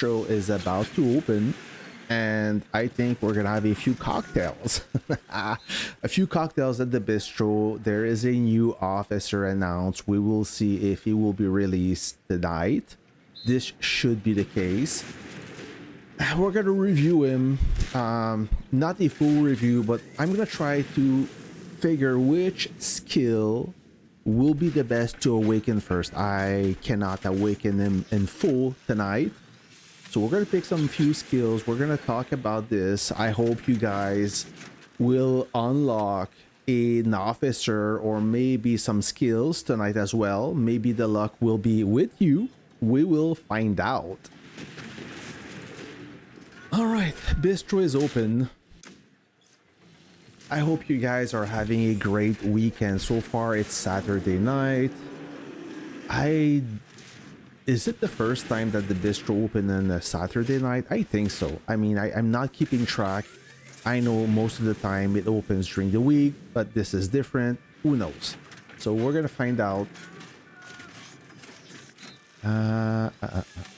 bistro is about to open, and I think we're gonna have a few cocktails. A few cocktails at the bistro. There is a new officer announced. We will see if he will be released tonight. This should be the case. We're gonna review him. Not a full review, but I'm gonna try to figure which skill will be the best to awaken first. I cannot awaken him in full tonight, so we're gonna pick some few skills. We're gonna talk about this. I hope you guys will unlock an officer or maybe some skills tonight as well. Maybe the luck will be with you. We will find out. All right, Bistro is open. I hope you guys are having a great weekend. So far, it's Saturday night. Is it the first time that the Bistro opened on a Saturday night? I think so. I mean, I'm not keeping track. I know most of the time it opens during the week, but this is different. Who knows? So we're gonna find out.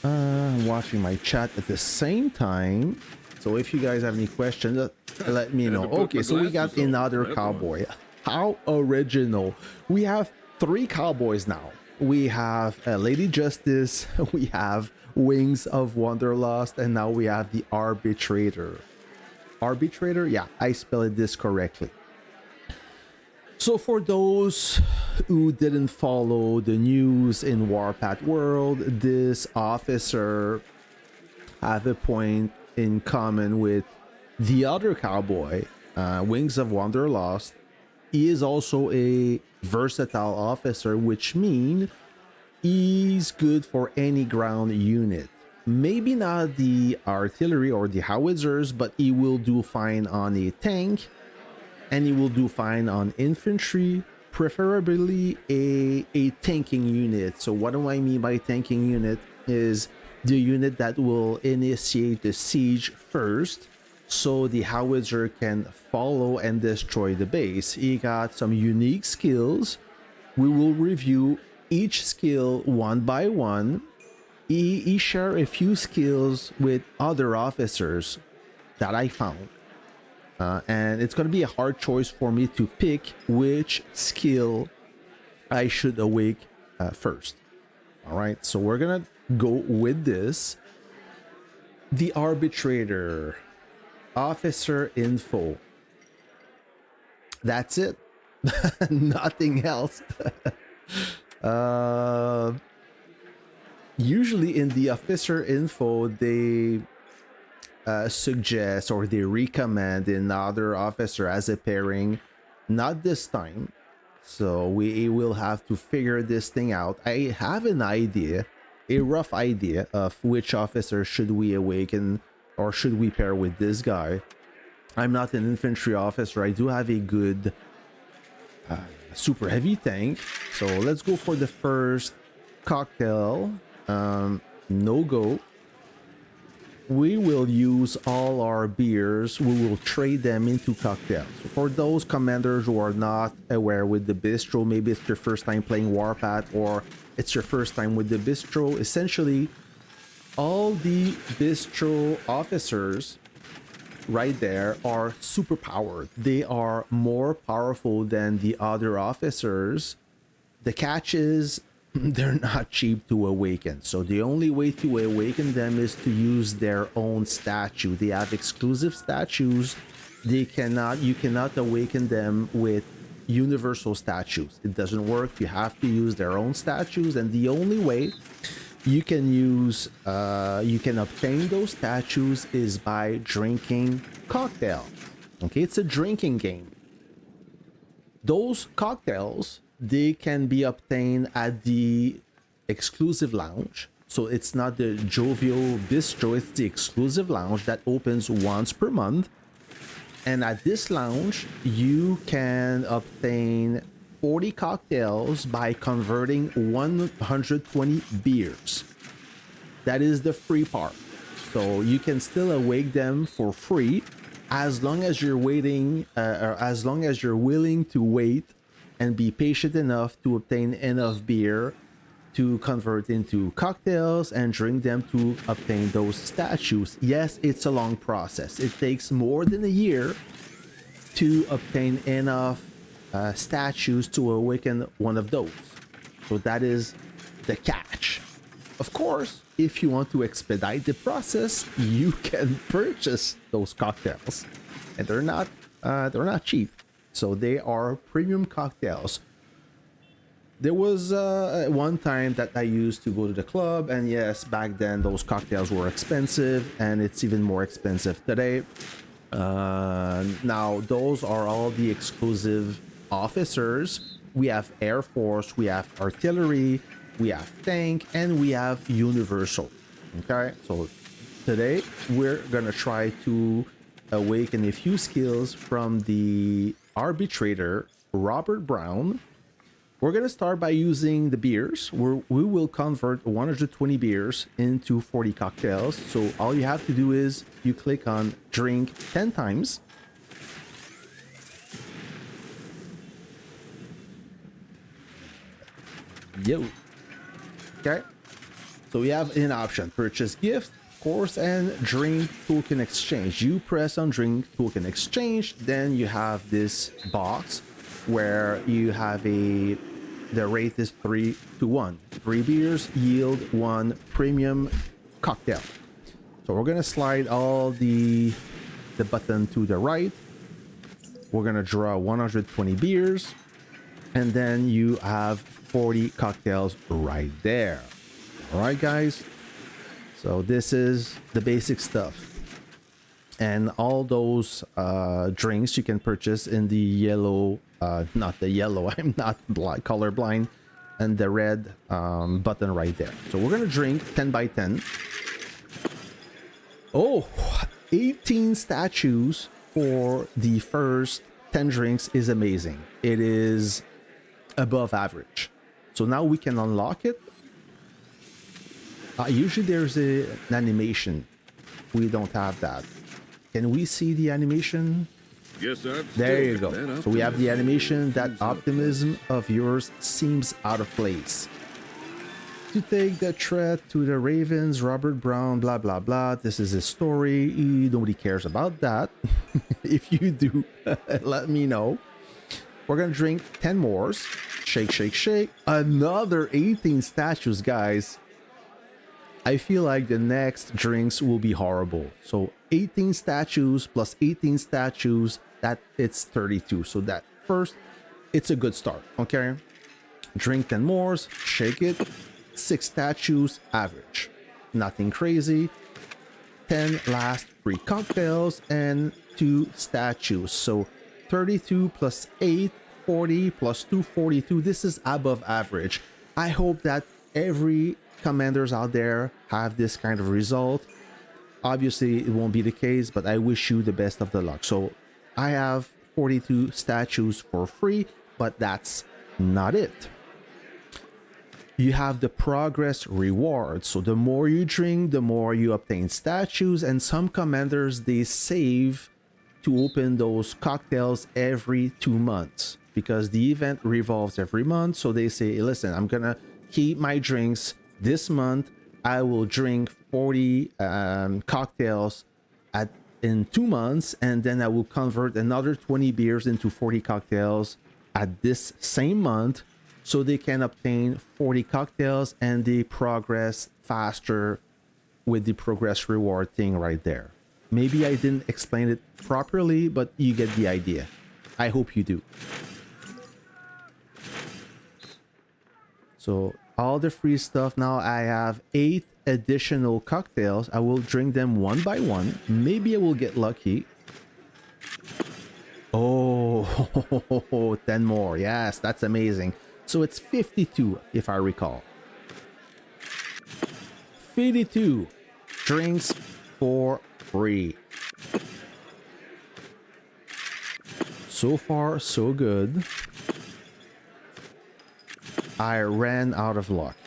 I'm watching my chat at the same time. So if you guys have any questions, let me know. Okay, so we got another cowboy. How original. We have 3 cowboys now. We have Lady Justice, we have Wings of Wanderlust, and now we have the Arbitrator. Arbitrator? Yeah, I spelled this correctly. So for those who didn't follow the news in Warpath world, this officer have a point in common with the other cowboy, Wings of Wanderlust. He is also a versatile officer, which means he's good for any ground unit. Maybe not the artillery or the howitzers, but he will do fine on a tank, and he will do fine on infantry, preferably a tanking unit. So what do I mean by tanking unit? Is the unit that will initiate the siege first, so the howitzer can follow and destroy the base. He got some unique skills. We will review each skill one by one. He share a few skills with other officers that I found. And it's going to be a hard choice for me to pick which skill I should awake first. All right, so we're going to go with this. The Arbitrator. Officer info. That's it. Nothing else. Usually in the officer info, they suggest or they recommend another officer as a pairing. Not this time. So we will have to figure this thing out. I have an idea, a rough idea of which officer should we awaken or should we pair with this guy. I'm not an infantry officer. I do have a good super heavy tank. So let's go for the first cocktail. No go. We will use all our beers. We will trade them into cocktails. For those commanders who are not aware with the Bistro, maybe it's your first time playing Warpath or it's your first time with the Bistro, essentially all the Bistro officers right there are super powered. They are more powerful than the other officers. The catch is they're not cheap to awaken. So the only way to awaken them is to use their own statue. They have exclusive statues. You cannot awaken them with universal statues. It doesn't work. You have to use their own statues, and the only way you can obtain those statues is by drinking cocktails. Okay, it's a drinking game. Those cocktails, they can be obtained at the exclusive lounge. So it's not the jovial bistro, it's the exclusive lounge that opens once per month. And at this lounge, you can obtain 40 cocktails by converting 120 beers. That is the free part. So you can still awake them for free as long as you're waiting, or as long as you're willing to wait and be patient enough to obtain enough beer to convert into cocktails and drink them to obtain those statues. Yes, it's a long process. It takes more than a year to obtain enough statues to awaken one of those. So that is the catch. Of course, if you want to expedite the process, you can purchase those cocktails, and they're not cheap. So they are premium cocktails. There was one time that I used to go to the club, and yes, back then those cocktails were expensive, and it's even more expensive today. Now those are all the exclusive officers. We have Air Force, we have artillery, we have tank, and we have universal. Okay, so today we're gonna try to awaken a few skills from the Arbitrator, Robert Brown. We're gonna start by using the beers. We will convert 120 beers into 40 cocktails. So all you have to do is you click on drink 10 times. Yo. Okay. So we have an option: purchase gift, of course, and drink token exchange. You press on drink token exchange, then you have this box where you have the rate is 3-1. 3 beers yield 1 premium cocktail. So we're gonna slide all the button to the right. We're gonna draw 120 beers, and then you have 40 cocktails right there. All right, guys. So this is the basic stuff. And all those drinks you can purchase in the yellow, not the yellow, I'm not colorblind, and the red button right there. So we're gonna drink 10 by 10. Oh, 18 statues for the first 10 drinks is amazing. It is above average. So now we can unlock it. Usually there's an animation. We don't have that. Can we see the animation? Yes, sir. There you go. So we have the animation. That optimism of yours seems out of place. To take the threat to the Ravens, Robert Brown, blah, blah, blah. This is a story. Nobody cares about that. If you do, let me know. We're going to drink 10 more. Shake, shake, shake. Another 18 statues, guys. I feel like the next drinks will be horrible. So 18 statues plus 18 statues, that it's 32. So that first, it's a good start, okay? Drink 10 more, shake it. 6 statues, average. Nothing crazy. 10 last 3 cocktails and 2 statues. So 32 plus 8, 40 plus 2, 42. This is above average. I hope that every commanders out there have this kind of result. Obviously it won't be the case, but I wish you the best of the luck. So I have 42 statues for free, but that's not it. You have the progress reward. So the more you drink, the more you obtain statues, and some commanders, they save to open those cocktails every 2 months because the event revolves every month. So they say, listen, I'm gonna keep my drinks this month. I will drink 40 cocktails in 2 months, and then I will convert another 20 beers into 40 cocktails at this same month, so they can obtain 40 cocktails and they progress faster with the progress reward thing right there. Maybe I didn't explain it properly, but you get the idea. I hope you do. So all the free stuff now, I have 8 additional cocktails. I will drink them one by one. Maybe I will get lucky. Oh, 10 more. Yes, that's amazing. So it's 52 if I recall. 52 drinks for free. So far, so good. I ran out of luck.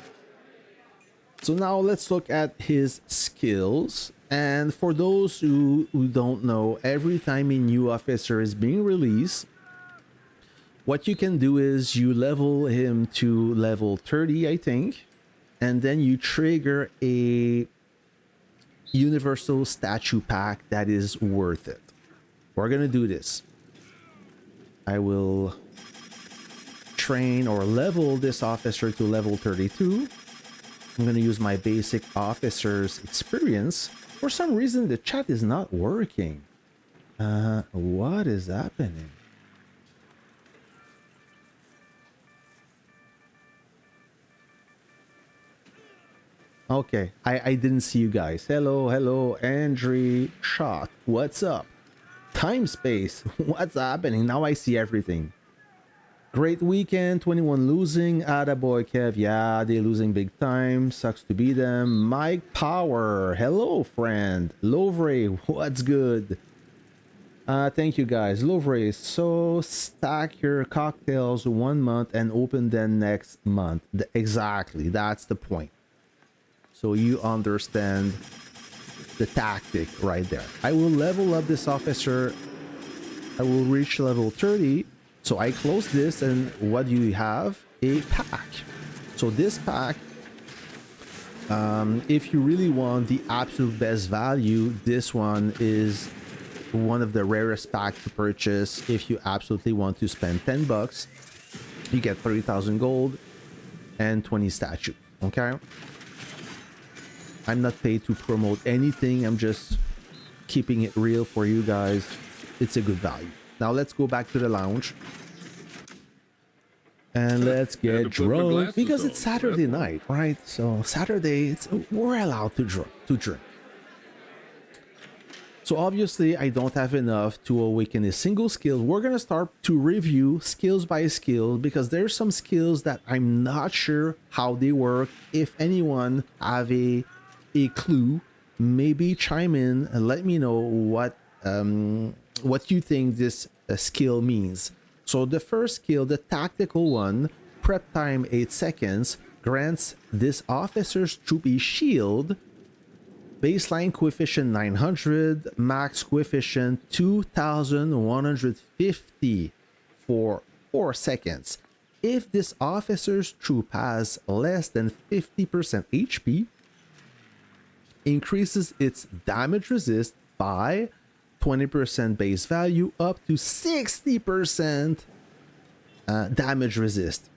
So now let's look at his skills. And for those who don't know, every time a new officer is being released, what you can do is you level him to level 30, I think. and then you trigger a universal statue pack that is worth it. We're gonna do this. I will train or level this officer to level 32. I'm gonna use my basic officer's experience. For some reason the chat is not working. What is happening? Okay, I didn't see you guys. Hello, Andre Shot. What's up? Time space. What's happening? Now I see everything. Great weekend. 21 losing. Attaboy, Kev. Yeah, they're losing big time. Sucks to be them. Mike Power. Hello, friend. Lovre. What's good? Thank you, guys. Lovre. So stack your cocktails 1 month and open them next month. Exactly. That's the point. So you understand the tactic right there. I will level up this officer. I will reach level 30. So I close this, and what do you have? A pack. So this pack, if you really want the absolute best value, this one is one of the rarest packs to purchase. If you absolutely want to spend 10 bucks, you get 30,000 gold and 20 statues. Okay. I'm not paid to promote anything. I'm just keeping it real for you guys. It's a good value. Now let's go back to the lounge. And let's get drunk because it's Saturday night, right? So Saturday, we're allowed to drink. So obviously I don't have enough to awaken a single skill. We're gonna start to review skills by skill because there's some skills that I'm not sure how they work. If anyone have a clue, maybe chime in and let me know what you think this skill means. So the first skill, the tactical one, prep time 8 seconds, grants this officer's troop a shield, baseline coefficient 900, max coefficient 2150 for 4 seconds. If this officer's troop has less than 50% HP, increases its damage resist by 20% base value up to 60% damage resist.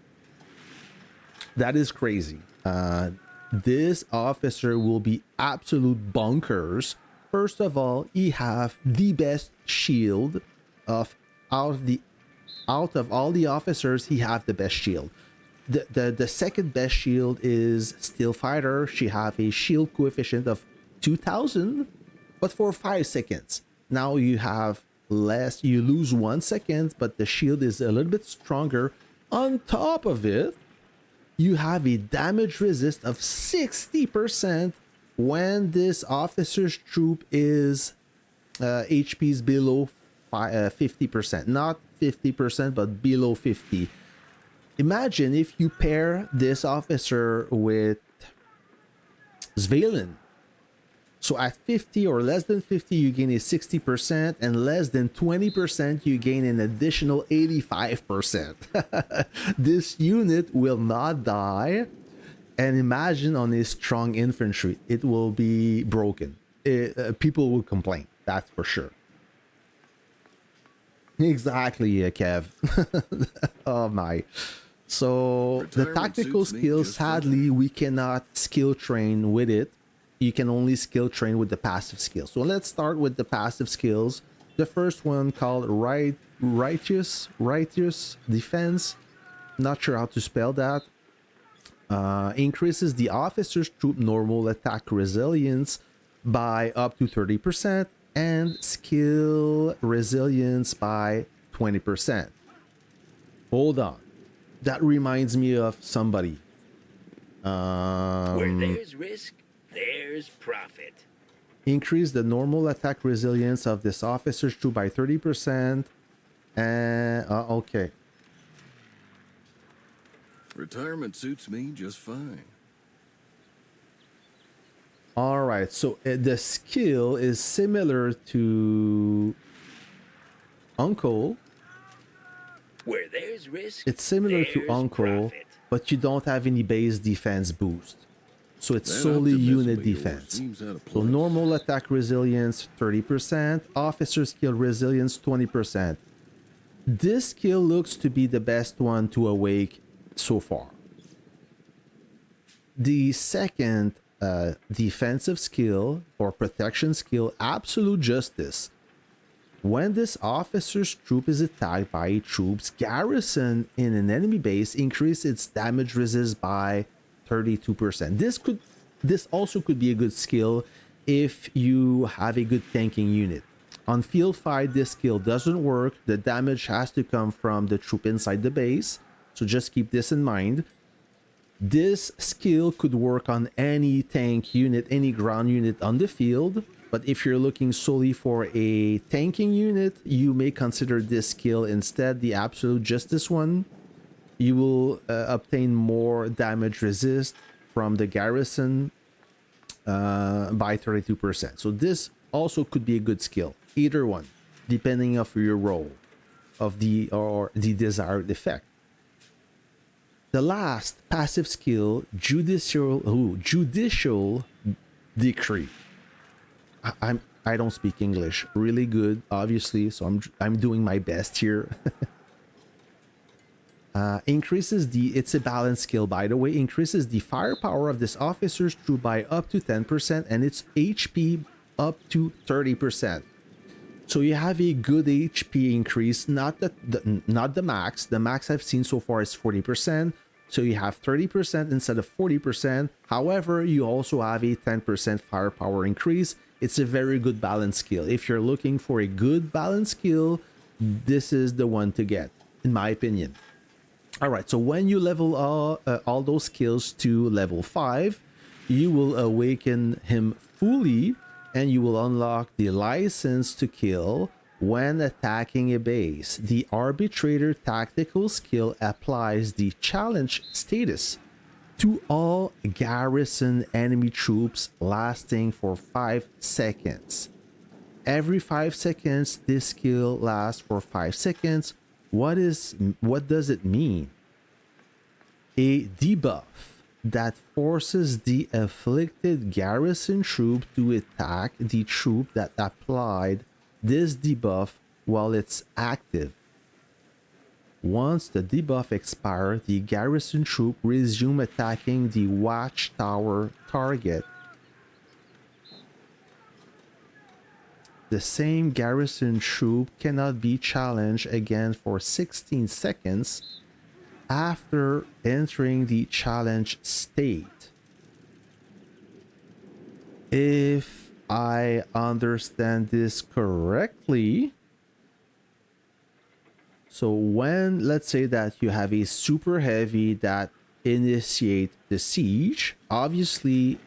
That is crazy. This officer will be absolute bunkers. First of all, he have the best shield of out of all the officers. He have the best shield. The second best shield is Steel Fighter. She have a shield coefficient of 2000, but for 5 seconds. Now you have less, you lose 1 second, but the shield is a little bit stronger. On top of it, you have a damage resist of 60% when this officer's troop is HP's below 50%, not 50%, but below 50. Imagine if you pair this officer with Svalin. So at 50 or less than 50, you gain a 60%, and less than 20%, you gain an additional 85%. This unit will not die. And imagine on a strong infantry, it will be broken. People will complain, that's for sure. Exactly, Kev. Oh my. So the tactical skills, sadly, we cannot skill train with it. You can only skill train with the passive skills. So let's start with the passive skills. The first one called righteous defense. Not sure how to spell that. Increases the officer's troop normal attack resilience by up to 30% and skill resilience by 20%. Hold on. That reminds me of somebody. Where there's risk, there's profit. Increase the normal attack resilience of this officer's troop by 30%. And okay. Retirement suits me just fine. All right. So the skill is similar to Uncle. Where there's risk, It's similar to there's Uncle, profit. but you don't have any base defense boost. So it's That solely optimism unit of yours defense. seems out of So place. normal attack resilience 30%, officer skill resilience 20%. This skill looks to be the best one to awake so far. The second defensive skill or protection skill, absolute justice. When this officer's troop is attacked by a troop's garrison in an enemy base, increase its damage resist by 32%. This also could be a good skill if you have a good tanking unit. On field fight, this skill doesn't work. The damage has to come from the troop inside the base. So just keep this in mind. This skill could work on any tank unit, any ground unit on the field. But if you're looking solely for a tanking unit, you may consider this skill instead, the absolute justice one. You will obtain more damage resist from the garrison by 32%. So this also could be a good skill. Either one, depending of your role of the desired effect. The last passive skill, judicial decree. I don't speak English really good, obviously, so I'm doing my best here. It's a balance skill, by the way, increases the firepower of this officer's troop by up to 10% and its HP up to 30%. So you have a good HP increase, not the max. The max I've seen so far is 40%. So you have 30% instead of 40%. However, you also have a 10% firepower increase. It's a very good balance skill. If you're looking for a good balance skill, this is the one to get, in my opinion. All right, so when you level all those skills to level 5, you will awaken him fully and you will unlock the license to kill when attacking a base. The Arbitrator tactical skill applies the challenge status to all garrison enemy troops lasting for 5 seconds. Every 5 seconds, this skill lasts for 5 seconds. What does it mean? A debuff that forces the afflicted garrison troop to attack the troop that applied this debuff while it's active. Once the debuff expires, the garrison troop resume attacking the watchtower target. The same garrison troop cannot be challenged again for 16 seconds after entering the challenge state. If I understand this correctly, so when, let's say that you have a super heavy that initiate the siege, obviously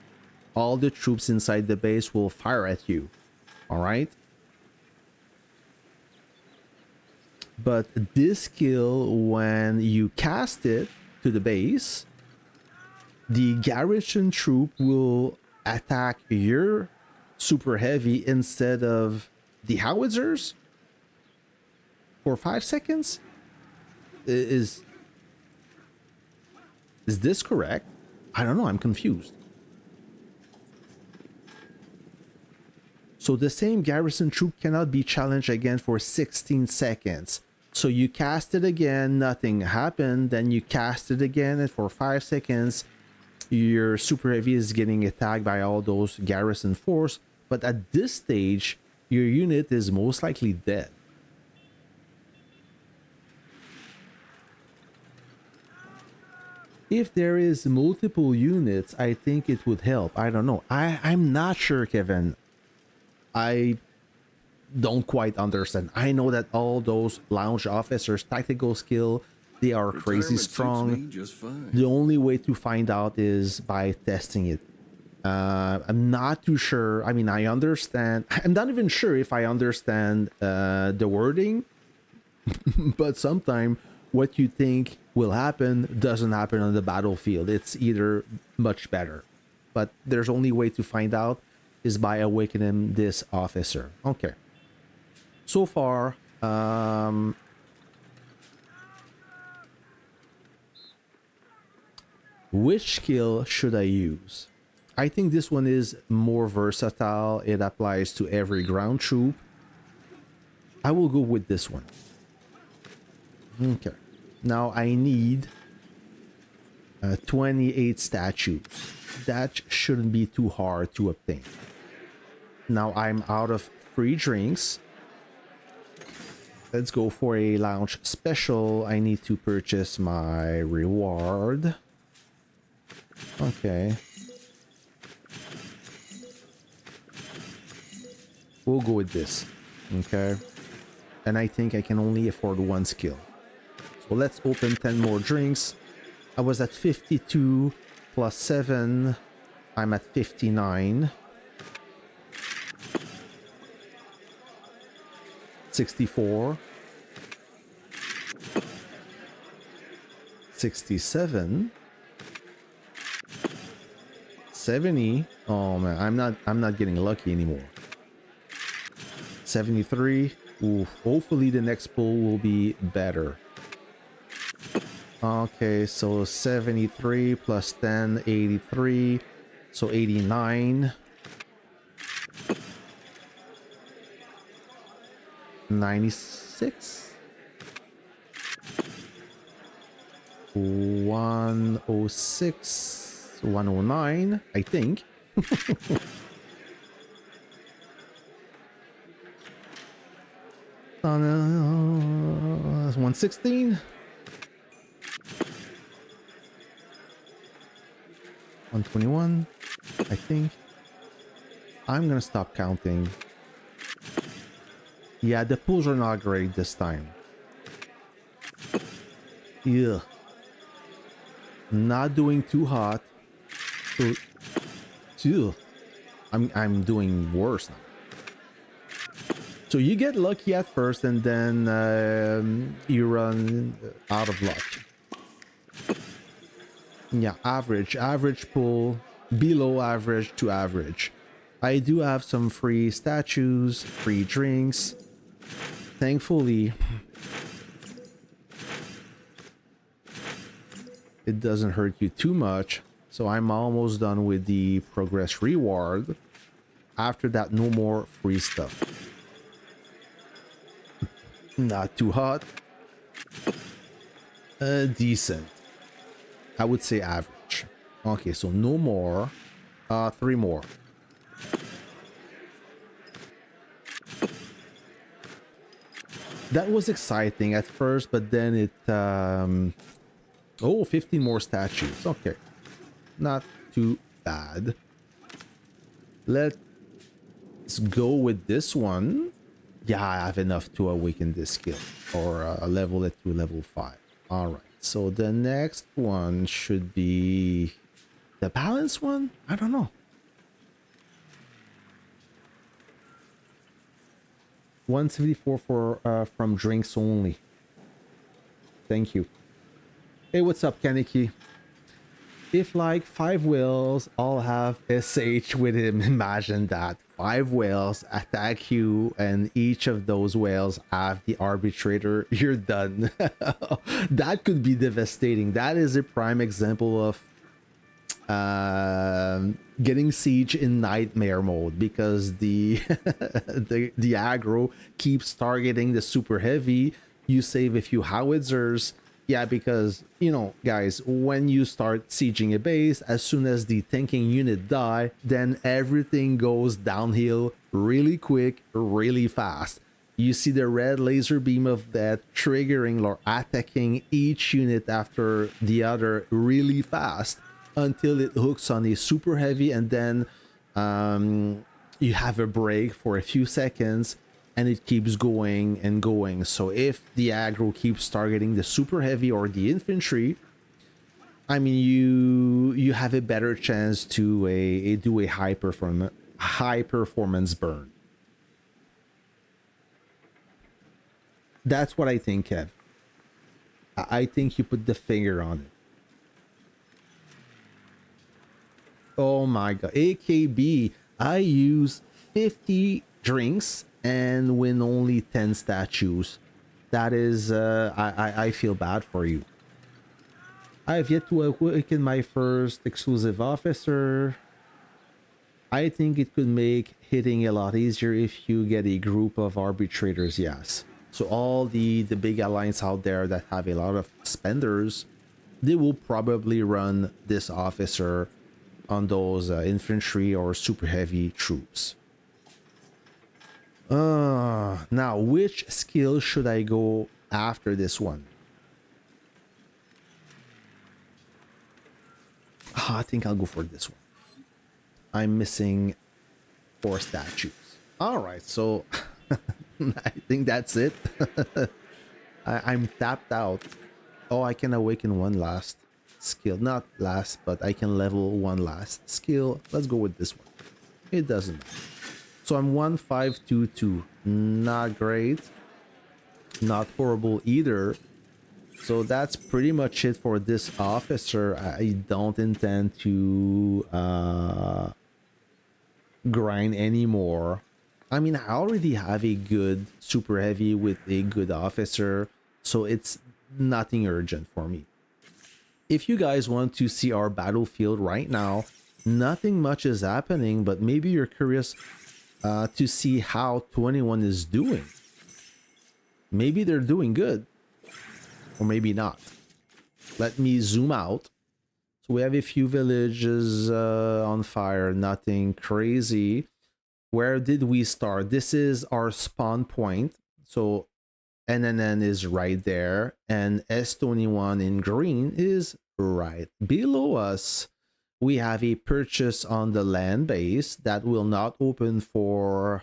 all the troops inside the base will fire at you. All right. But this skill, when you cast it to the base, the garrison troop will attack your super heavy instead of the howitzers for 5 seconds. Is this correct? I don't know. I'm confused. So the same garrison troop cannot be challenged again for 16 seconds. So you cast it again, nothing happened. Then you cast it again, and for 5 seconds, your super heavy is getting attacked by all those garrison force. But at this stage, your unit is most likely dead. If there is multiple units, I think it would help. I don't know. I'm not sure, Kevin. I don't quite understand. I know that all those lounge officers tactical skill, they are crazy Retirement suits strong. me just fine. The only way to find out is by testing it. I'm not too sure. I mean, I understand. I'm not even sure if I understand the wording, but sometimes what you think will happen doesn't happen on the battlefield. It's either much better, but there's only way to find out is by awakening this officer. Okay. So far, which skill should I use? I think this one is more versatile. It applies to every ground troop. I will go with this one. Okay. Now I need 28 statues. That shouldn't be too hard to obtain. Now I'm out of free drinks. Let's go for a lounge special. I need to purchase my reward. Okay. We'll go with this. Okay. And I think I can only afford one skill. So let's open 10 more drinks. I was at 52 plus 7. I'm at 59. 64. 67. 70. Oh man, I'm not getting lucky anymore. 73. Ooh, hopefully the next pull will be better. Okay, so 73 plus 10, 83. So 89. 96. 106. 109, I think. 116. 121, I think. I'm gonna stop counting. Yeah, the pools are not great this time. Yeah. Not doing too hot. So, I'm doing worse now. So you get lucky at first and then you run out of luck. Yeah, average pull, below average to average. I do have some free statues, free drinks. Thankfully, it doesn't hurt you too much. So I'm almost done with the progress reward. After that, no more free stuff. Not too hot. Decent. I would say average. Okay, so no more. 3 more. That was exciting at first, but then it... oh, 15 more statues. Okay. Not too bad. Let's go with this one. Yeah, I have enough to awaken this skill. Or level it to level 5. Alright. So the next one should be... the balance one? I don't know. 174 for from drinks only. Thank you. Hey, what's up, Kaneki? If like 5 whales all have SH with him, imagine that. 5 whales attack you and each of those whales have the Arbitrator, you're done. That could be devastating. That is a prime example of getting siege in nightmare mode, because the the aggro keeps targeting the super heavy. You save a few howitzers. Yeah, because, you know, guys, when you start sieging a base, as soon as the tanking unit die, then everything goes downhill really quick, really fast. You see the red laser beam of death triggering or attacking each unit after the other really fast until it hooks on a super heavy, and then you have a break for a few seconds and it keeps going and going. So if the aggro keeps targeting the super heavy or the infantry, I mean, you have a better chance to do a high performance burn. That's what I think, Kev. I think you put the finger on it. Oh my god, AKB, I use 50 drinks and win only 10 statues. That is, I feel bad for you. I have yet to awaken my first exclusive officer. I think it could make hitting a lot easier if you get a group of arbitrators, yes. So all the big alliance out there that have a lot of spenders, they will probably run this officer on those infantry or super heavy troops. Now, which skill should I go after this one? I think I'll go for this one. I'm missing 4 statues. All right, so I think that's it. I'm tapped out. Oh, I can awaken one last skill. Not last, but I can level one last skill. Let's go with this one. It doesn't matter. So I'm 1522. Not great. Not horrible either. So that's pretty much it for this officer. I don't intend to grind anymore. I mean, I already have a good super heavy with a good officer, so it's nothing urgent for me. If you guys want to see our battlefield right now, nothing much is happening, but maybe you're curious to see how 21 is doing. Maybe they're doing good, or maybe not. Let me zoom out. So we have a few villages on fire, nothing crazy. Where did we start? This is our spawn point. So NNN is right there, and S21 in green is right below us. We have a purchase on the land base that will not open for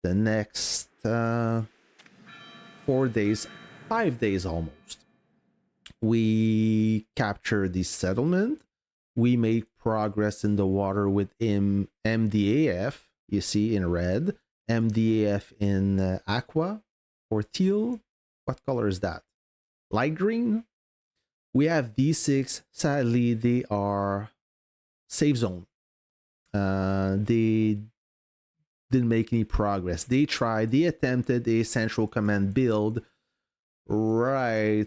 the next 4 days, 5 days almost. We captured the settlement. We made progress in the water with MDAF, you see in red, MDAF in aqua or teal. What color is that? Light green. We have D6. Sadly, they are safe zone. They didn't make any progress. They attempted a central command build right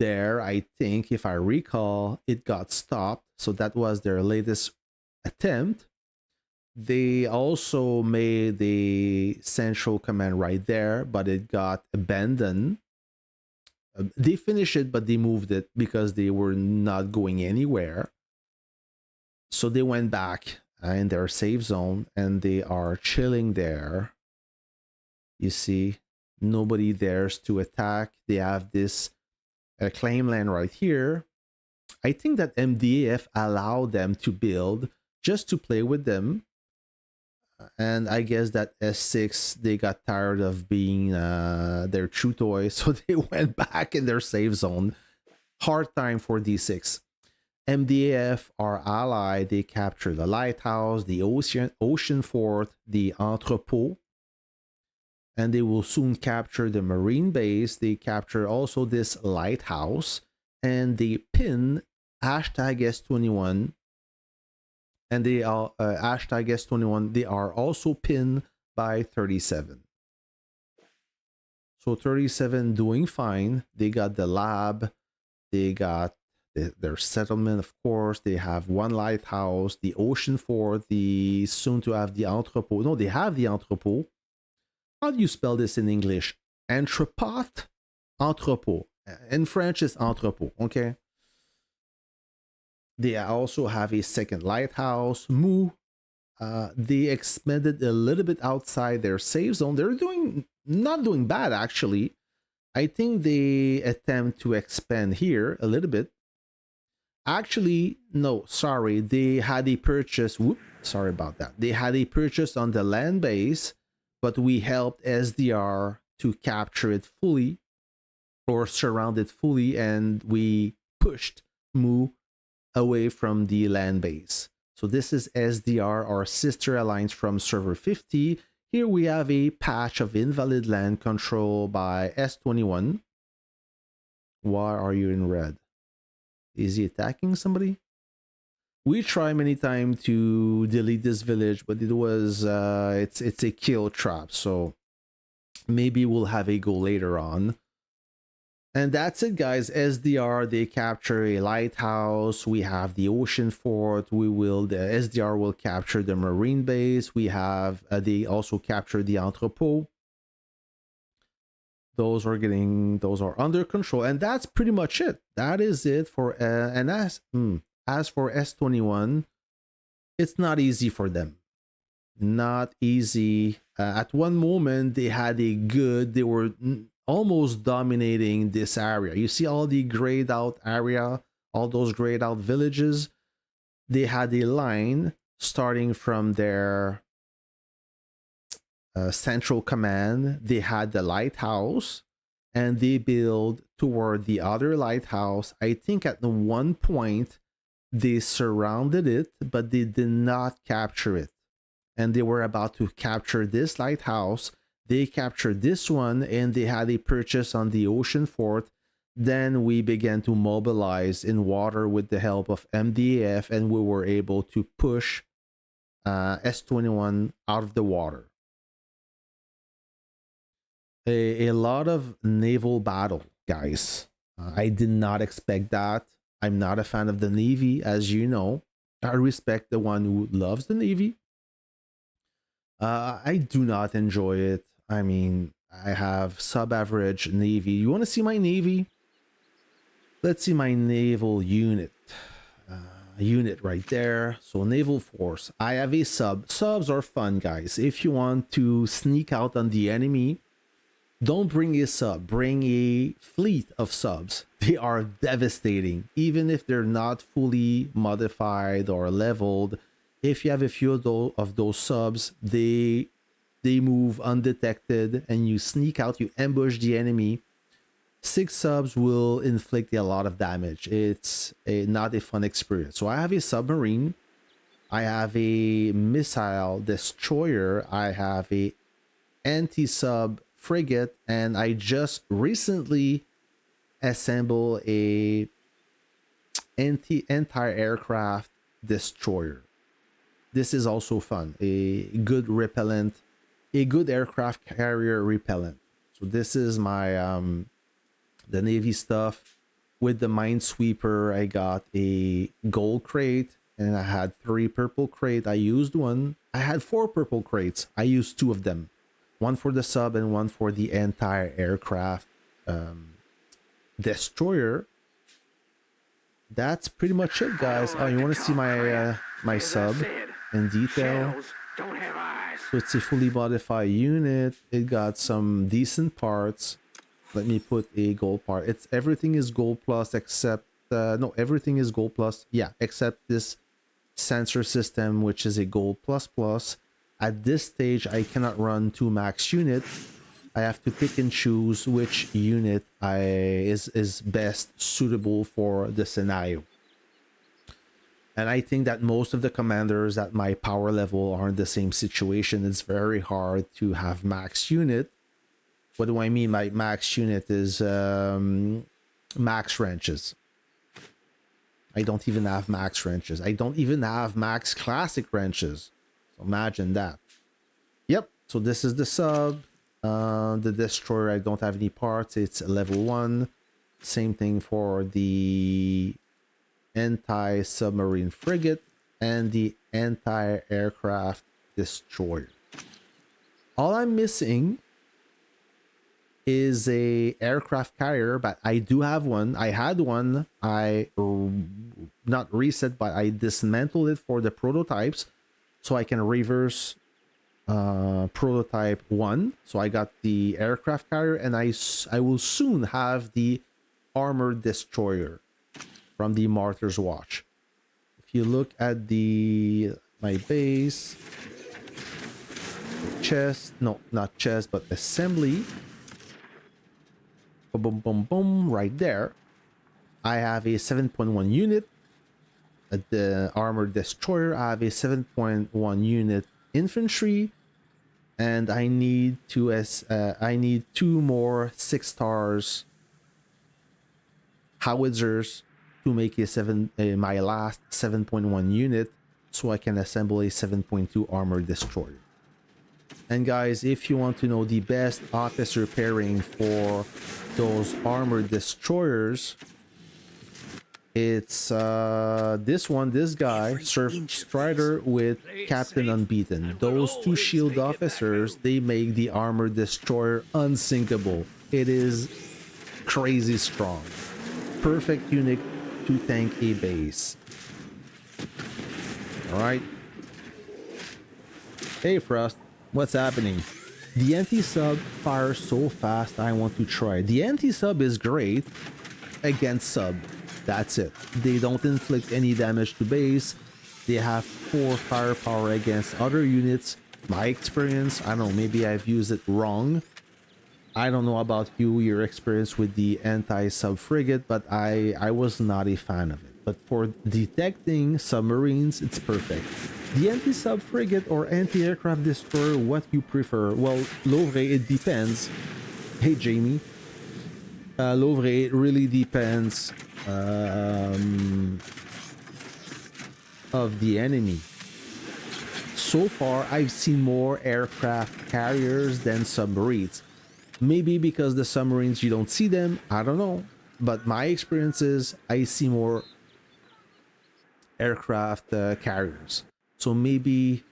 there. I think, if I recall, it got stopped. So that was their latest attempt. They also made the central command right there, but it got abandoned. They finished it, but they moved it because they were not going anywhere. So they went back in their safe zone and they are chilling there. You see, nobody dares to attack. They have this claim land right here. I think that MDAF allowed them to build just to play with them. And I guess that S6, they got tired of being their true toy, so they went back in their safe zone. Hard time for D6. MDAF, our ally, they captured the lighthouse, the ocean fort, the entrepot, and they will soon capture the marine base. They capture also this lighthouse, and they pin hashtag S21. And they are hashtag S21. They are also pinned by 37. So 37 doing fine. They got the lab. They got their settlement, of course. They have one lighthouse, the ocean fort, the soon to have the entrepot. No, they have the entrepot. How do you spell this in English? Entrepot? Entrepot. In French, it's entrepot. Okay. They also have a second lighthouse, Moo. They expanded a little bit outside their safe zone. They're not doing bad, actually. I think they attempt to expand here a little bit. Actually, no, sorry. They had a purchase. Whoop, sorry about that. They had a purchase on the land base, but we helped SDR to capture it fully or surround it fully, and we pushed Moo away from the land base. So this is SDR, our sister alliance from server 50. Here we have a patch of invalid land controlled by S21. Why are you in red? Is he attacking somebody? We try many times to delete this village, but it was it's a kill trap. So maybe we'll have a go later on. And that's it, guys. SDR, they capture a lighthouse. We have the ocean fort. The SDR will capture the marine base. We have, they also capture the entrepot. Those are under control. And that's pretty much it. That is it for, and as for S21, it's not easy for them. Not easy. At one moment, they were almost dominating this area. You see all the grayed out area, all those grayed out villages. They had a line starting from their central command. They had the lighthouse, and they build toward the other lighthouse. I think at the one point they surrounded it, but they did not capture it. And they were about to capture this lighthouse. They captured this one, and they had a purchase on the ocean fort. Then we began to mobilize in water with the help of MDAF, and we were able to push S21 out of the water. A lot of naval battle, guys. I did not expect that. I'm not a fan of the Navy, as you know. I respect the one who loves the Navy. I do not enjoy it. I mean, I have sub-average Navy. You want to see my Navy? Let's see my naval unit. Unit right there. So naval force. I have a sub. Subs are fun, guys. If you want to sneak out on the enemy, don't bring a sub. Bring a fleet of subs. They are devastating. Even if they're not fully modified or leveled, if you have a few of those subs, they move undetected, and you sneak out, you ambush the enemy. 6 subs will inflict a lot of damage. It's not a fun experience. So I have a submarine. I have a missile destroyer. I have a anti-sub frigate, and I just recently assembled a anti-aircraft destroyer. This is also fun. A good repellent, a good aircraft carrier repellent. So this is my the Navy stuff. With the Minesweeper, I got a gold crate, and I had 3 purple crate. I used one. I had 4 purple crates. I used 2 of them. One for the sub and one for the anti-aircraft destroyer. That's pretty much it, guys. Oh, you want to see my my sub in detail? So it's a fully modified unit. It got some decent parts. Let me put a gold part. Everything is gold plus except no, everything is gold plus. Yeah, except this sensor system, which is a gold plus plus. At this stage, I cannot run 2 max unit. I have to pick and choose which unit is best suitable for the scenario. And I think that most of the commanders at my power level are in the same situation. It's very hard to have max unit. What do I mean by max unit is max wrenches. I don't even have max wrenches. I don't even have max classic wrenches. So imagine that. Yep. So this is the sub. The destroyer, I don't have any parts. It's level 1. Same thing for the anti-submarine frigate and the anti-aircraft destroyer. All I'm missing is a aircraft carrier, but I do have one. I had one. I not reset, but I dismantled it for the prototypes, so I can reverse prototype 1. So I got the aircraft carrier, and I will soon have the armored destroyer from the Martyr's Watch. If you look at my base, chest, no, not chest, but assembly. Boom, boom, boom, boom, right there. I have a 7.1 unit at the armored destroyer. I have a 7.1 unit infantry, and I need 2 more 6 stars howitzers to make my last 7.1 unit, so I can assemble a 7.2 armored destroyer. And guys, if you want to know the best officer pairing for those armored destroyers, it's this guy, Surf Strider with Captain Unbeaten. Those two shield officers, they make the armored destroyer unsinkable. It is crazy strong. Perfect unit to tank a base. Alright. Hey Frost, what's happening? The anti-sub fires so fast I want to try. The anti-sub is great against sub. That's it. They don't inflict any damage to base. They have 4 firepower against other units. My experience, I don't know, maybe I've used it wrong. I don't know about you, your experience with the anti-sub frigate, but I was not a fan of it. But for detecting submarines, it's perfect. The anti-sub frigate or anti-aircraft destroyer, what you prefer? Well, Louvre, it depends. Hey, Jamie. Louvre, it really depends of the enemy. So far, I've seen more aircraft carriers than submarines. Maybe because the submarines, you don't see them, I don't know. But my experience is I see more aircraft carriers. So maybe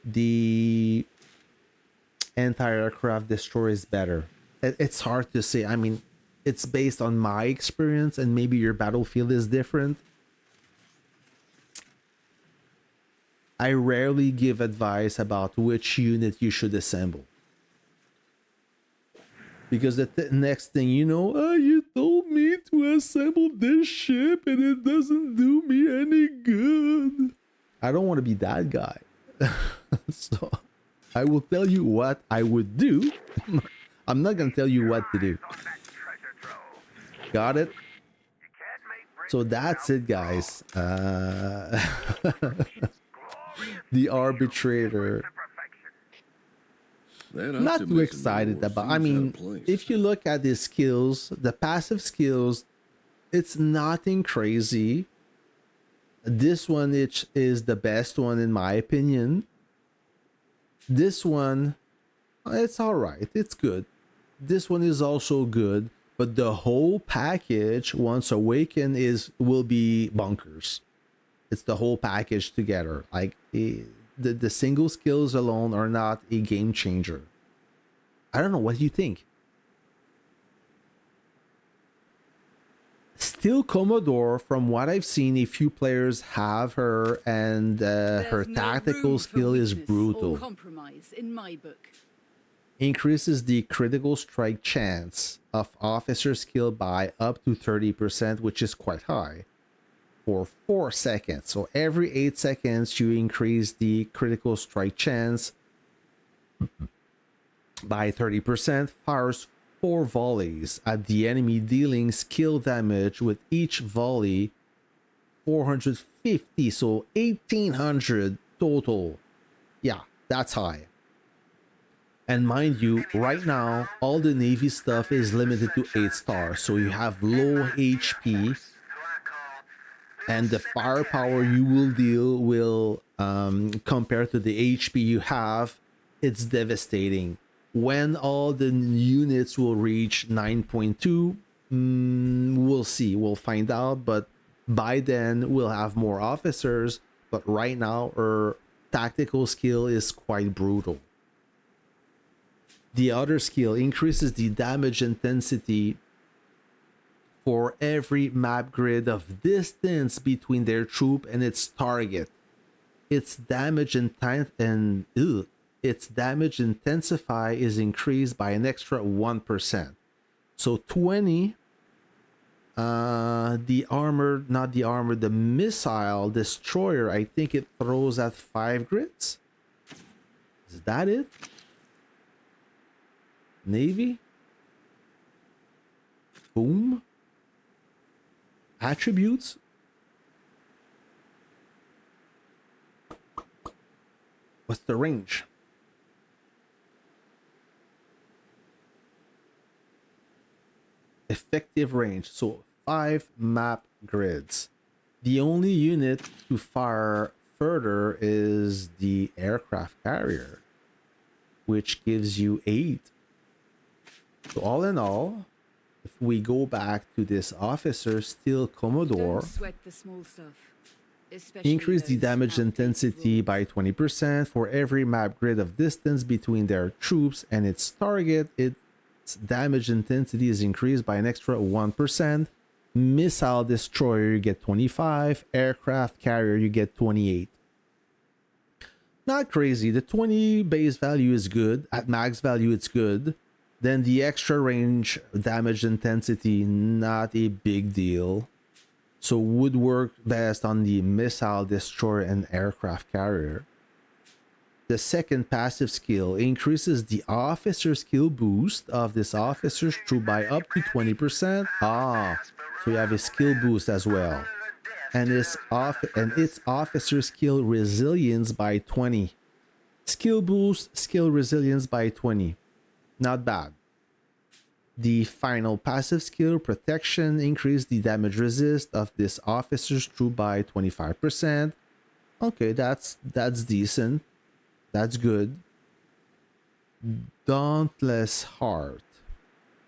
the anti-aircraft destroyer is better. It's hard to say. I mean, it's based on my experience and maybe your battlefield is different. I rarely give advice about which unit you should assemble. Because the next thing you know, oh, you told me to assemble this ship and it doesn't do me any good. I don't want to be that guy. So I will tell you what I would do. I'm not going to tell you what to do. Got it? So that's it, guys. The Arbitrator. Not too excited about. I mean, if you look at his skills, the passive skills, it's nothing crazy. This one is the best one in my opinion. This one, it's all right. It's good. This one is also good, but the whole package once awakened will be bunkers. It's the whole package together. Like the single skills alone are not a game changer. I don't know. What do you think? Still Commodore, from what I've seen, a few players have her, and her tactical skill is brutal. Compromise in my book. Increases the critical strike chance of officer skill by up to 30%, which is quite high, for 4 seconds. So every 8 seconds you increase the critical strike chance by 30%. Fires 4 volleys at the enemy, dealing skill damage with each volley 450, so 1800 total. Yeah, that's high. And mind you, right now all the Navy stuff is limited to 8 stars, so you have low HP, and the firepower you will deal will compared to the HP you have, it's devastating. When all the units will reach 9.2, we'll see, we'll find out, but by then we'll have more officers. But right now our tactical skill is quite brutal. The other skill increases the damage intensity for every map grid of distance between their troop and its target. Its damage its damage intensify is increased by an extra 1%. So 20. The missile destroyer, I think it throws at 5 grids. Is that it? Navy. Boom. Attributes. What's the range? Effective range, so 5 map grids. The only unit to fire further is the aircraft carrier. which gives you 8. So all in all, if we go back to this officer, still Commodore, Don't sweat the small stuff. Especially increase the those damage outdated intensity rules. by 20% for every map grid of distance between their troops and its target. Its damage intensity is increased by an extra 1%. Missile destroyer, you get 25. Aircraft carrier, you get 28. Not crazy. The 20 base value is good. At max value, it's good. Then the extra range damage intensity, not a big deal. So would work best on the missile destroyer and aircraft carrier. The second passive skill increases the officer skill boost of this officer's troop by up to 20%. Ah, so you have a skill boost as well. And its officer skill resilience by 20. Skill boost, skill resilience by 20. Not bad. The final passive skill, protection, increase the damage resist of this officer's troop by 25%. Okay, that's decent. That's good. Dauntless Heart.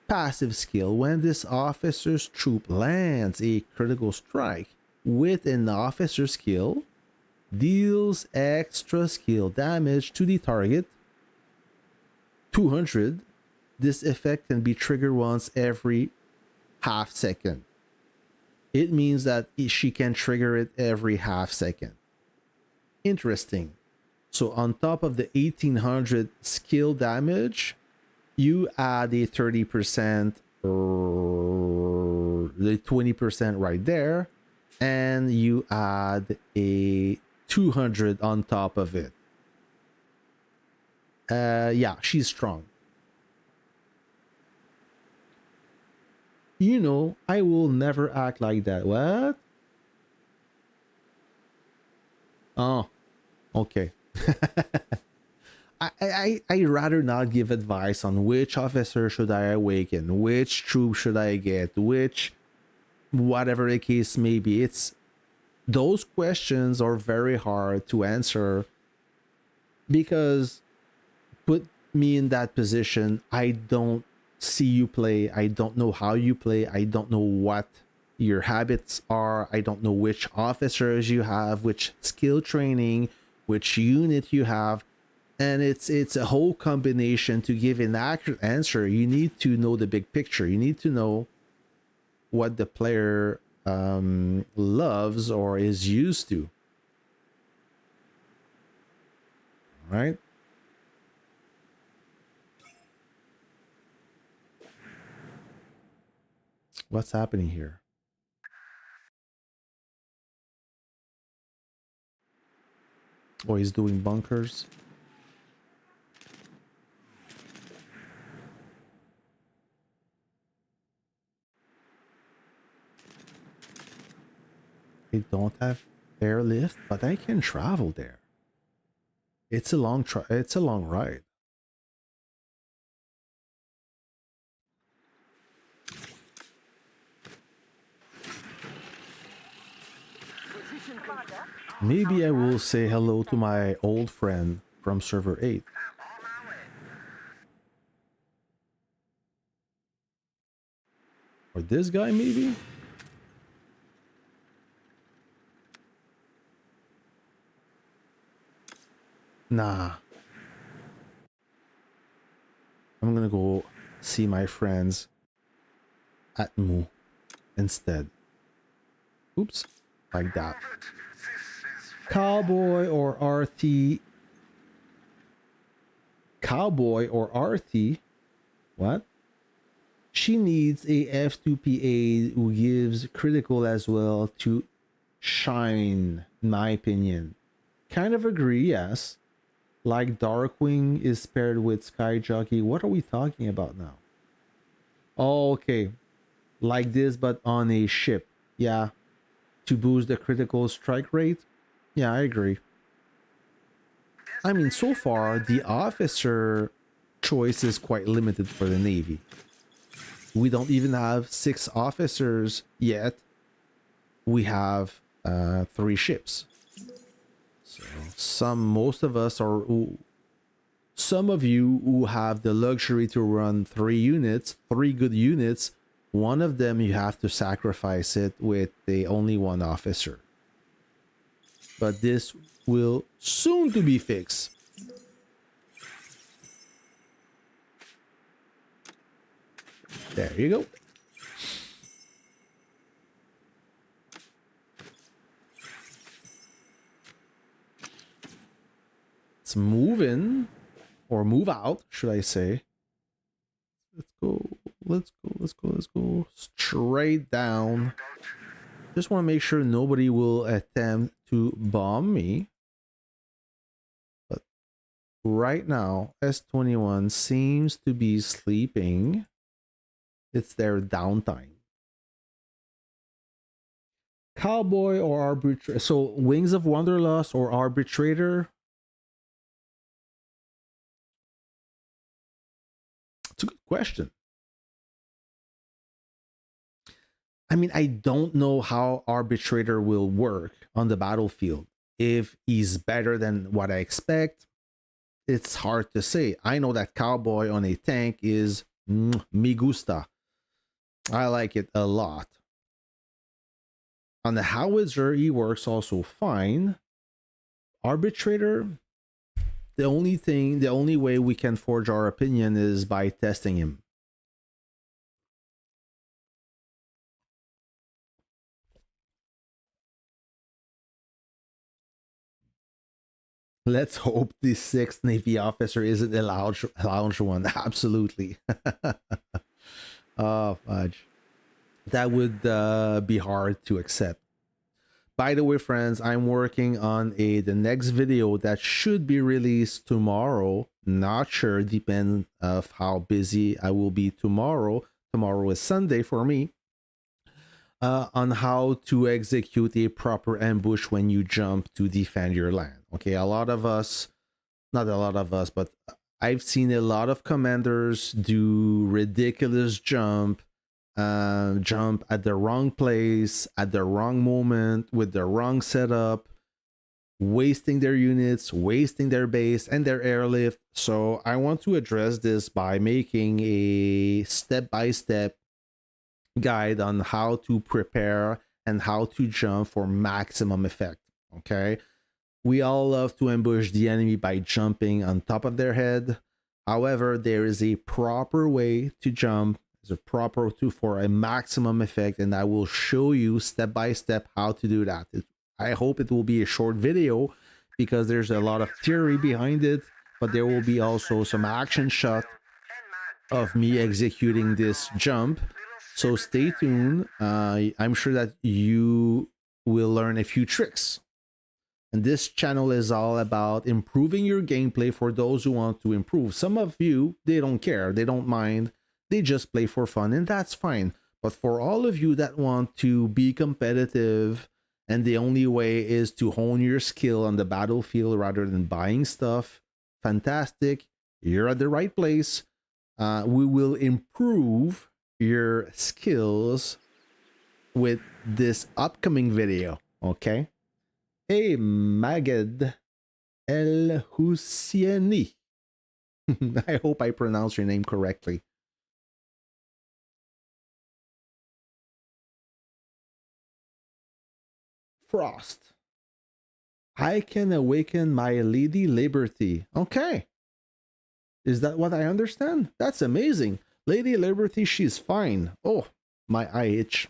Passive skill, when this officer's troop lands a critical strike with an officer skill, deals extra skill damage to the target, 200. This effect can be triggered once every half second. It means that she can trigger it every half second. Interesting. So on top of the 1800 skill damage, you add a 30% or the 20% right there, and you add a 200 on top of it. Yeah, she's strong. You know, I will never act like that. What? Oh, okay. I rather not give advice on which officer should I awaken, which troop should I get, which whatever the case may be. It's those questions are very hard to answer because put me in that position. I don't see you play. I don't know how you play. I don't know what your habits are. I don't know which officers you have, which skill training, which unit you have. And it's a whole combination. To give an accurate answer, you need to know the big picture. You need to know what the player loves or is used to. All right. What's happening here? Oh, he's doing bunkers. I don't have airlift, but I can travel there. It's a long ride. Maybe I will say hello to my old friend from server 8. Or this guy, maybe? Nah. I'm gonna go see my friends at Mu instead. Oops. Like that. Cowboy or RT. Cowboy or RT. What? She needs a F2PA who gives critical as well to shine, in my opinion. Kind of agree, yes. Like Darkwing is paired with Sky Jockey. What are we talking about now? Oh, okay. Like this, but on a ship. Yeah. To boost the critical strike rate. Yeah, I agree. I mean, so far, the officer choice is quite limited for the Navy. We don't even have 6 officers yet. We have 3 ships. So most of us are some of you who have the luxury to run 3 good units, one of them you have to sacrifice it with the only one officer. But this will soon to be fixed. There you go. Let's move in, or move out, should I say. Let's go straight down. Just want to make sure nobody will attempt to bomb me. But right now, S21 seems to be sleeping. It's their downtime. Cowboy or Arbitrator? So Wings of Wanderlust or Arbitrator? It's a good question. I mean, I don't know how Arbitrator will work on the battlefield. If he's better than what I expect, it's hard to say. I know that Cowboy on a tank is me gusta. I like it a lot. On the Howitzer, he works also fine. Arbitrator, the only way we can forge our opinion is by testing him. Let's hope the 6th Navy officer isn't a lounge one. Absolutely. Oh, fudge. That would be hard to accept. By the way, friends, I'm working on the next video that should be released tomorrow. Not sure, depends of how busy I will be tomorrow. Tomorrow is Sunday for me. On how to execute a proper ambush when you jump to defend your land. Okay, a lot of us, not a lot of us, but I've seen a lot of commanders do ridiculous jump at the wrong place, at the wrong moment, with the wrong setup, wasting their units, wasting their base and their airlift. So I want to address this by making a step-by-step guide on how to prepare and how to jump for maximum effect. Okay, we all love to ambush the enemy by jumping on top of their head. However, there is a proper way to jump. There's a proper to for a maximum effect, and I will show you step by step how to do that. I hope it will be a short video because there's a lot of theory behind it, but there will be also some action shot of me executing this jump. So stay tuned. I'm sure that you will learn a few tricks. And this channel is all about improving your gameplay for those who want to improve. Some of you, they don't care. They don't mind. They just play for fun, and that's fine. But for all of you that want to be competitive, and the only way is to hone your skill on the battlefield rather than buying stuff, fantastic. You're at the right place. We will improve your skills with this upcoming video. Okay, hey Maged El Houssieni. I hope I pronounced your name correctly. Frost, I can awaken my Lady Liberty. Okay, is that what I understand? That's amazing. Lady Liberty, she's fine. Oh, my eye itch.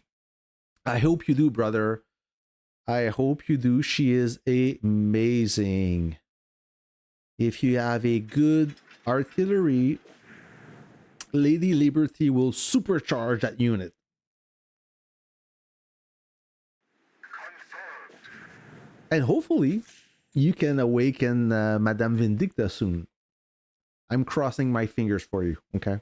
I hope you do, brother. I hope you do. She is amazing. If you have a good artillery, Lady Liberty will supercharge that unit. And hopefully, you can awaken Madame Vindicta soon. I'm crossing my fingers for you, okay?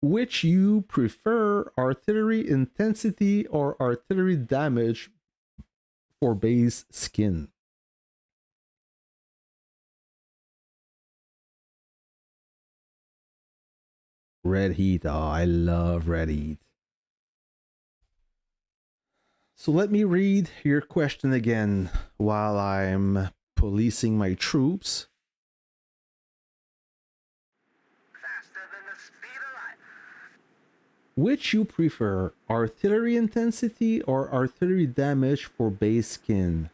Which you prefer, artillery intensity or artillery damage for base skin? Red heat. Oh, I love red heat. So let me read your question again while I'm policing my troops. Which you prefer, artillery intensity or artillery damage for base skin?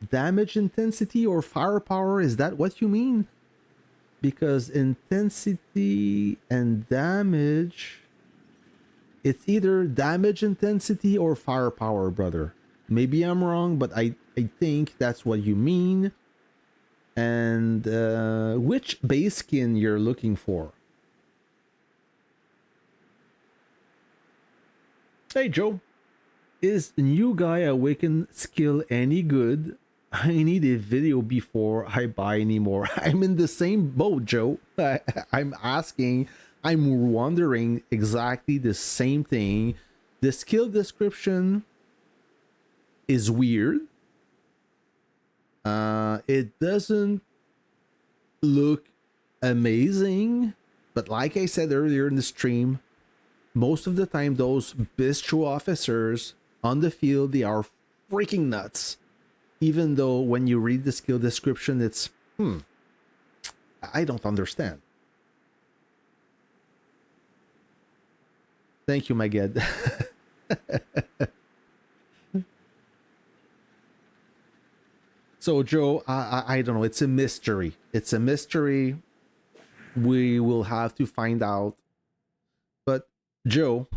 Damage intensity or firepower, is that what you mean? Because intensity and damage, it's either damage intensity or firepower, brother. Maybe I'm wrong, but I think that's what you mean. And which base skin you're looking for? Hey Joe, is new guy awaken skill any good? I need a video before I buy anymore. I'm in the same boat, Joe. I'm wondering exactly the same thing. The skill description is weird. It doesn't look amazing, but like I said earlier in the stream, most of the time those Bistro officers on the field, they are freaking nuts. Even though when you read the skill description, it's I don't understand. Thank you, my God. So Joe, I don't know, it's a mystery. It's a mystery. We will have to find out. But Joe,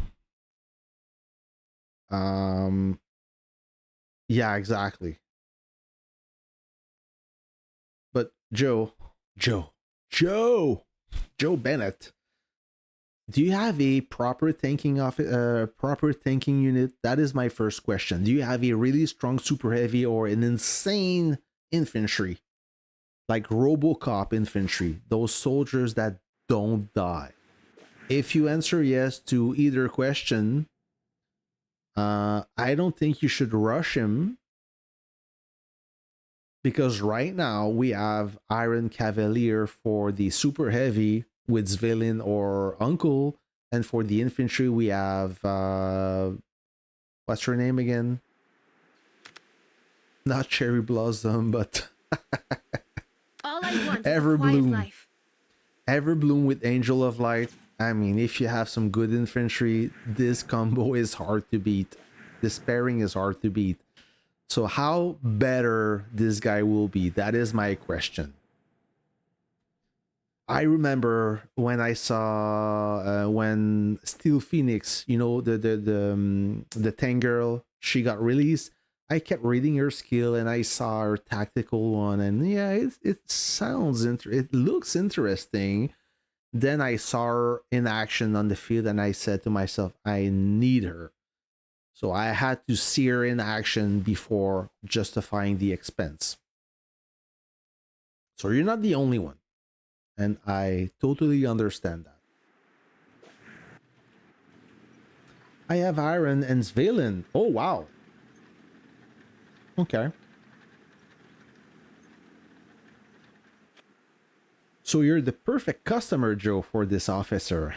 yeah, exactly. But Joe Bennett, do you have a proper tanking unit? That is my first question. Do you have a really strong super heavy or an insane infantry, like RoboCop infantry, those soldiers that don't die? If you answer yes to either question, I don't think you should rush him, because right now we have Iron Cavalier for the super heavy with Zvelin or Uncle, and for the infantry we have what's her name again? Not Cherry Blossom, but All I want is a quiet Everbloom. life. Everbloom with Angel of Light. I mean, if you have some good infantry, this combo is hard to beat. This pairing is hard to beat. So how better this guy will be? That is my question. I remember when I saw when Steel Phoenix, you know, the tank girl, she got released. I kept reading her skill and I saw her tactical one, and yeah, it looks interesting. Then I saw her in action on the field and I said to myself, I need her. So I had to see her in action before justifying the expense. So you're not the only one. And I totally understand that. I have Iron and Zvelin. Oh, wow. Okay. So you're the perfect customer, Joe, for this officer.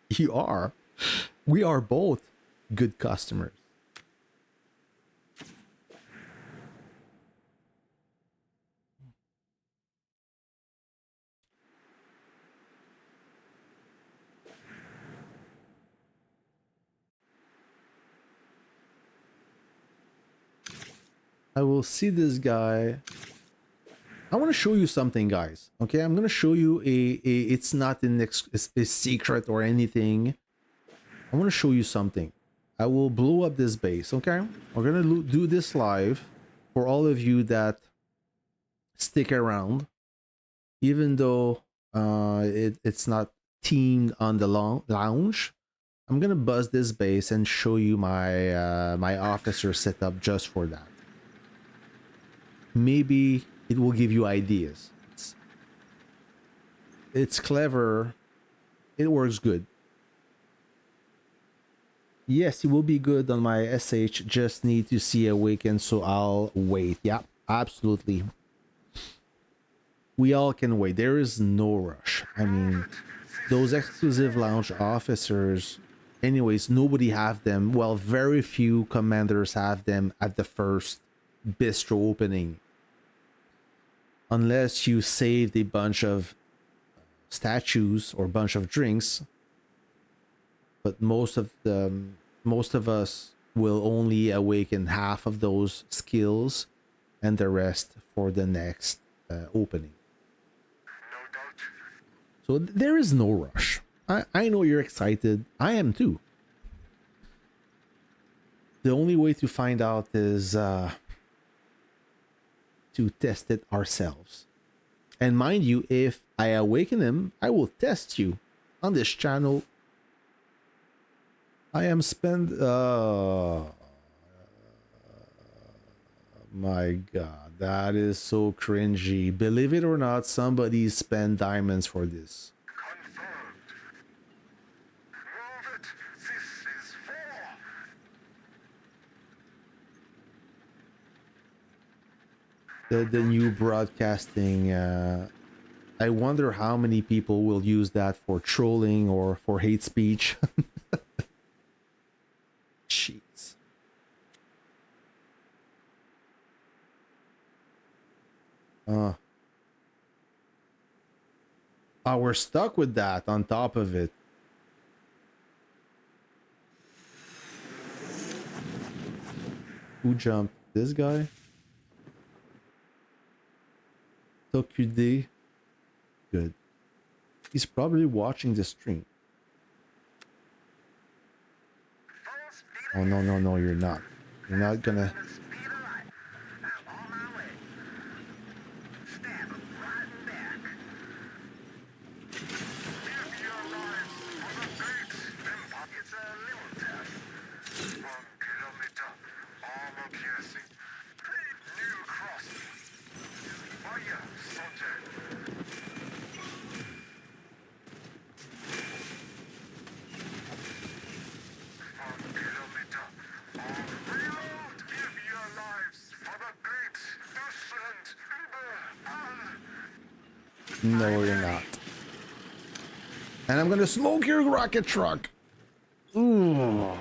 You are. We are both good customers. I will see this guy. I want to show you something, guys. Okay, I'm gonna show you it's not a secret or anything. I want to show you something. I will blow up this base. Okay, we're gonna do this live for all of you that stick around, even though it's not teamed on the lounge. I'm gonna buzz this base and show you my my officer setup just for that. Maybe it will give you ideas. It's clever. It works good. Yes, it will be good on my SH. Just need to see Awaken, so I'll wait. Yeah, absolutely. We all can wait. There is no rush. I mean, those exclusive lounge officers, anyways, nobody have them. Well, very few commanders have them at the first bistro opening. Unless you saved a bunch of statues or bunch of drinks. But most of us will only awaken half of those skills and the rest for the next opening. So there is no rush. I know you're excited. I am too. The only way to find out is to test it ourselves. And mind you, if I awaken him, I will test you on this channel. I am my god, that is so cringy. Believe it or not, somebody spent diamonds for this. The new broadcasting, I wonder how many people will use that for trolling or for hate speech. Jeez. We're stuck with that on top of it. Who jumped? This guy? Tokude. Good. He's probably watching the stream. Oh, no, no, no, you're not. You're not gonna... No, you're not. And I'm gonna smoke your rocket truck. Ooh.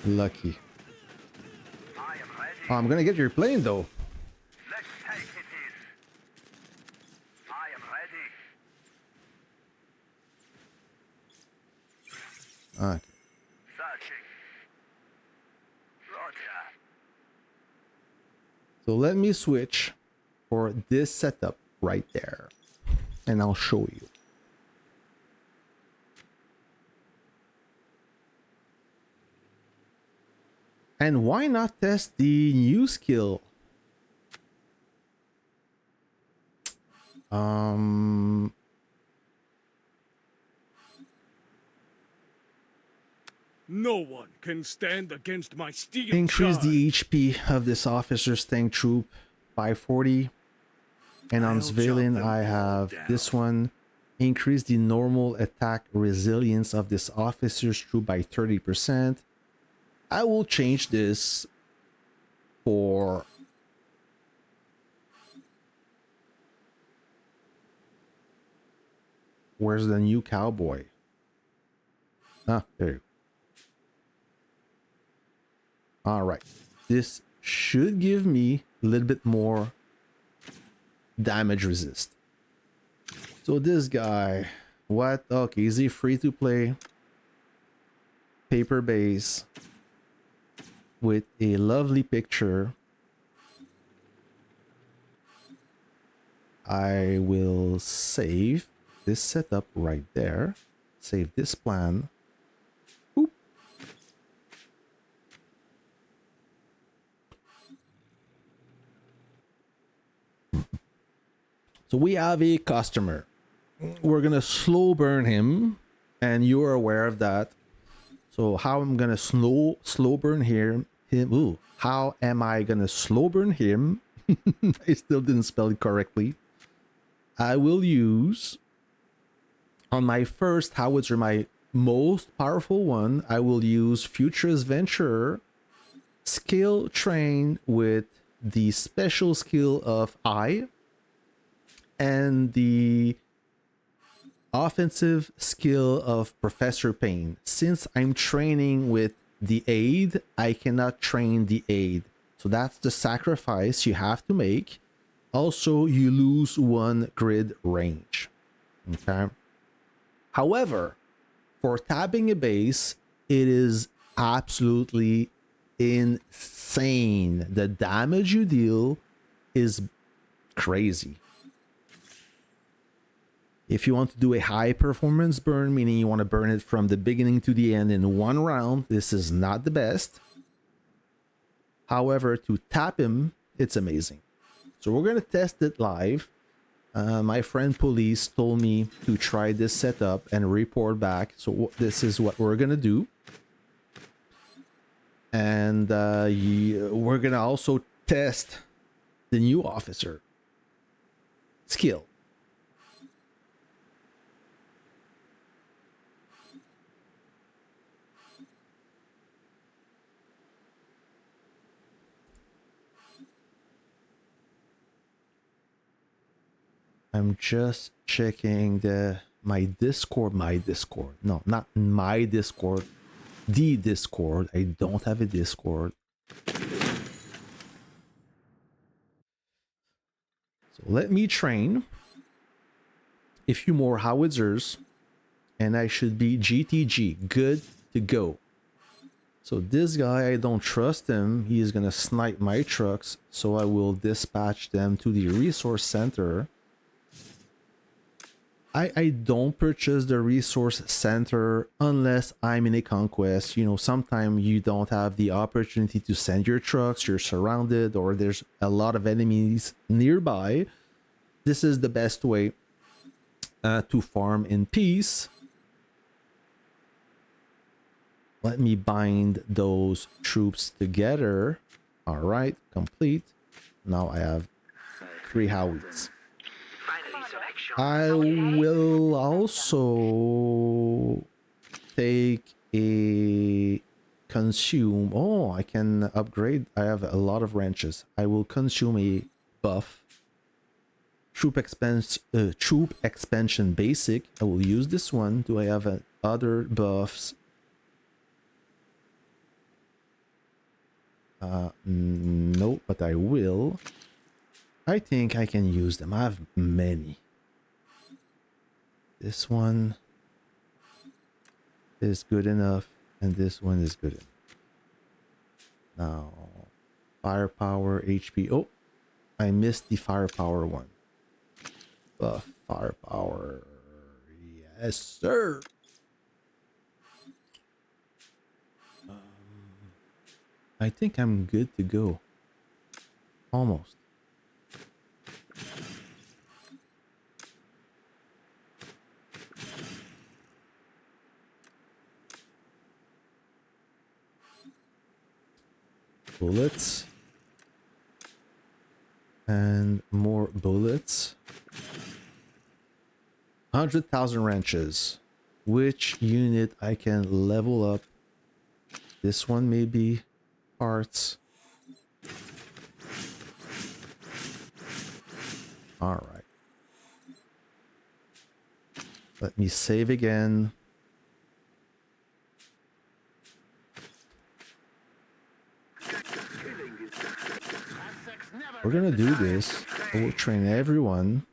Lucky. Oh, I'm gonna get your plane though. Let's take it in. I am ready. Okay. Searching. Roger. So let me switch for this setup right there, and I'll show you. And why not test the new skill? No one can stand against my steel Increase charge. the HP of this officer's tank troop by 40. And on I'll civilian, jot them I all have down. this one. Increase the normal attack resilience of this officer's troop by 30%. I will change this for... Where's the new cowboy? Ah, there you go. All right. This should give me a little bit more damage resist. So this guy, what? Okay, is he free to play? Paper base with a lovely picture. I will save this setup right there. Save this plan. Boop. So we have a customer. We're gonna slow burn him, and you're aware of that. So how I'm gonna slow burn him? Ooh, how am I gonna slow burn him? I still didn't spell it correctly. I will use on my first howitzer, my most powerful one. I will use Futurist Venturer skill train with the special skill of Eye and the offensive skill of Professor Payne. Since I'm training with the aid, I cannot train the aid. So that's the sacrifice you have to make. Also, you lose 1 grid range. Okay. However, for tabbing a base, it is absolutely insane. The damage you deal is crazy. If you want to do a high performance burn, meaning you want to burn it from the beginning to the end in 1 round, this is not the best. However, to tap him, it's amazing. So we're going to test it live. My friend Police told me to try this setup and report back. So this is what we're going to do. And we're going to also test the new officer skill. I'm just checking my Discord. No, not my Discord. The Discord. I don't have a Discord. So let me train a few more howitzers and I should be GTG. Good to go. So this guy, I don't trust him. He is going to snipe my trucks. So I will dispatch them to the resource center. I don't purchase the resource center unless I'm in a conquest. You know, sometimes you don't have the opportunity to send your trucks, you're surrounded, or there's a lot of enemies nearby. This is the best way to farm in peace. Let me bind those troops together. All right, complete. Now I have 3 howies. I will also take a consume. Oh, I can upgrade. I have a lot of wrenches. I will consume a buff. Troop expansion basic. I will use this one. Do I have other buffs? No, but I will. I think I can use them. I have many. This one is good enough, and this one is good enough. Now, firepower, HP. Oh, I missed the firepower one. Buff firepower. Yes, sir. I think I'm good to go. Almost. Bullets and more bullets. 100,000 wrenches. Which unit I can level up? This one maybe. Parts. All right. Let me save again. We're gonna do this. I will train everyone,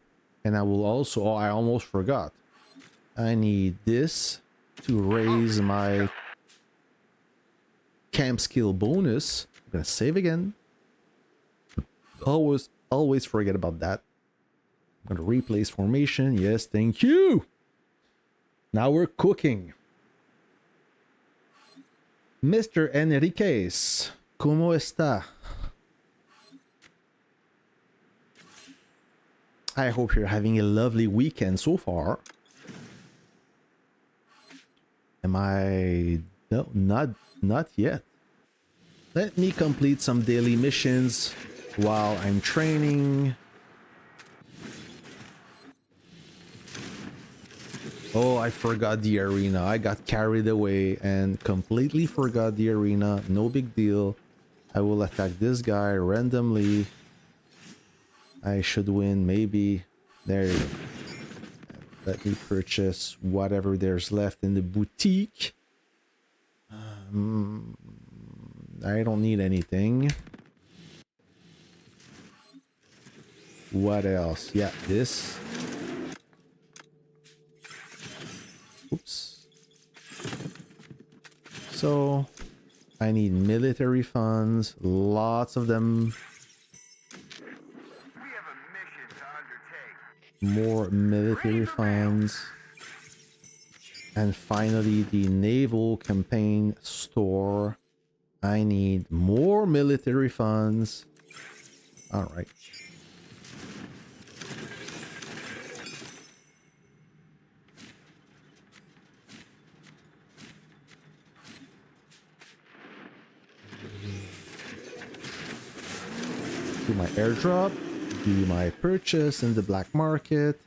and I will also. Oh, I almost forgot. I need this to raise my camp skill bonus. I'm gonna save again. Always forget about that. I'm gonna replace formation. Yes, thank you. Now we're cooking. Mr. Enriquez, ¿cómo está? I hope you're having a lovely weekend so far. Am I? No, not yet. Let me complete some daily missions while I'm training. Oh, I forgot the arena. I got carried away and completely forgot the arena. No big deal. I will attack this guy randomly. I should win, maybe. There you go. Let me purchase whatever there's left in the boutique. I don't need anything. What else? Yeah, this. Oops. So, I need military funds, lots of them. We have a mission to undertake. More military funds. And finally, the naval campaign store. I need more military funds. All right. Do my airdrop, do my purchase in the black market.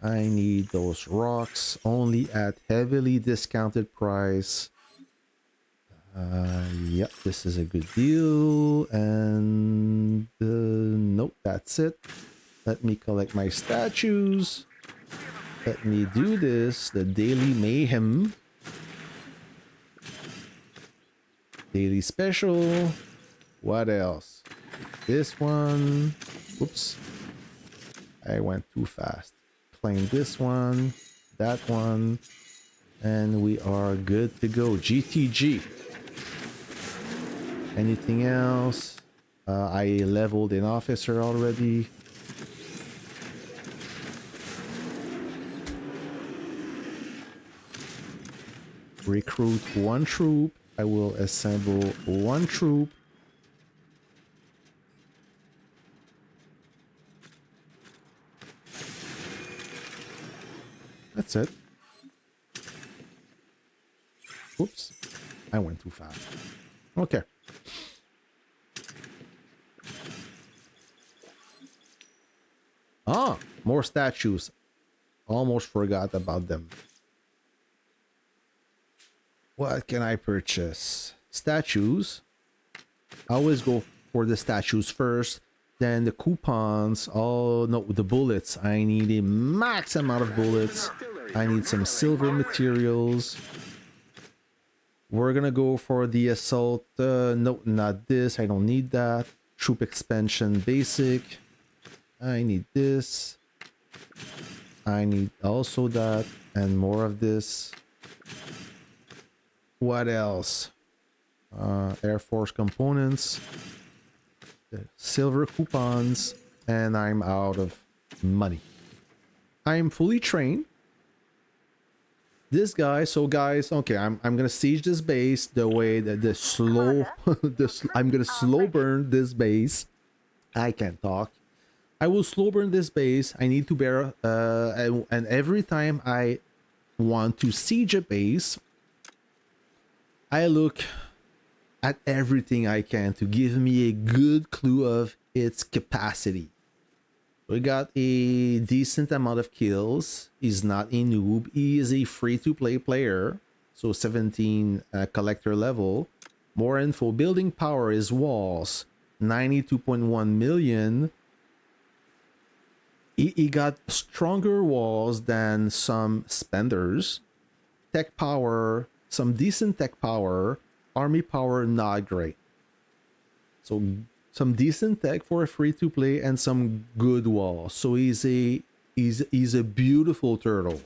I need those rocks only at heavily discounted price. Yep, this is a good deal. And nope, that's it. Let me collect my statues. Let me do this. The Daily Mayhem. Daily Special. What else? This one. Oops. I went too fast. Claim this one. That one. And we are good to go. GTG. Anything else? I leveled an officer already. Recruit one troop. I will assemble one troop. That's it. Oops. I went too fast. Okay. Ah, more statues. Almost forgot about them. What can I purchase? Statues. I always go for the statues first, then the coupons. Oh no, the bullets. I need a max amount of bullets. I need some silver materials. We're gonna go for the assault. No, not this. I don't need that. Troop expansion basic. I need this. I need also that and more of this. What else? Air Force components, silver coupons, and I'm out of money. I'm fully trained. This guy, so guys, okay, I'm gonna siege this base the way that the slow, I'm gonna slow burn this base. I can't talk. I will slow burn this base. I need to bear, and every time I want to siege a base, I look at everything I can to give me a good clue of its capacity. We got a decent amount of kills. He's not a noob. He is a free-to-play player. So 17 collector level. More info. Building power is walls. 92.1 million. He got stronger walls than some spenders. Tech power. Some decent tech power. Army power, not great. So some decent tech for a free-to-play and some good walls. So he's a beautiful turtle.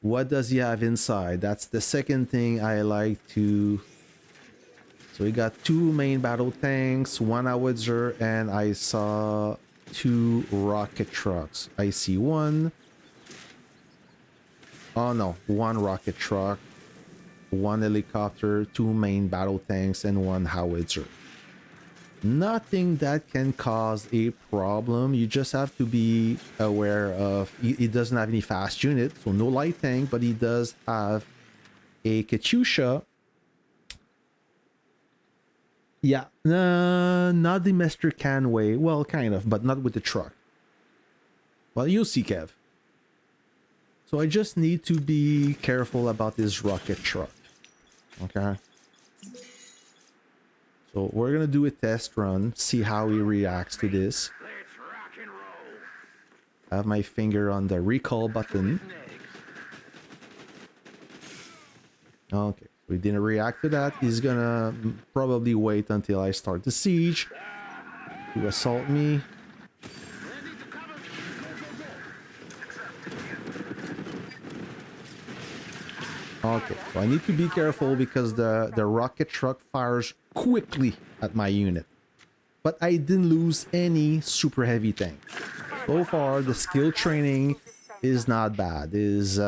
What does he have inside? That's the second thing I like to. So we got 2 main battle tanks, 1 howitzer, and I saw 2 rocket trucks. I see 1. Oh no, 1 rocket truck, 1 helicopter, 2 main battle tanks, and 1 howitzer. Nothing that can cause a problem. You just have to be aware of. He doesn't have any fast unit, so no light tank, but he does have a Katyusha. Yeah, not the Mr. Canway. Well, kind of, but not with the truck. Well, you'll see, Kev. So I just need to be careful about this rocket truck. Okay. So we're gonna do a test run, see how he reacts to this. Let's rock and roll. I have my finger on the recall button. Okay, we didn't react to that. He's gonna probably wait until I start the siege. to assault me. Okay, so I need to be careful because the rocket truck fires quickly at my unit. But I didn't lose any super heavy tank. So far, the skill training is not bad. Is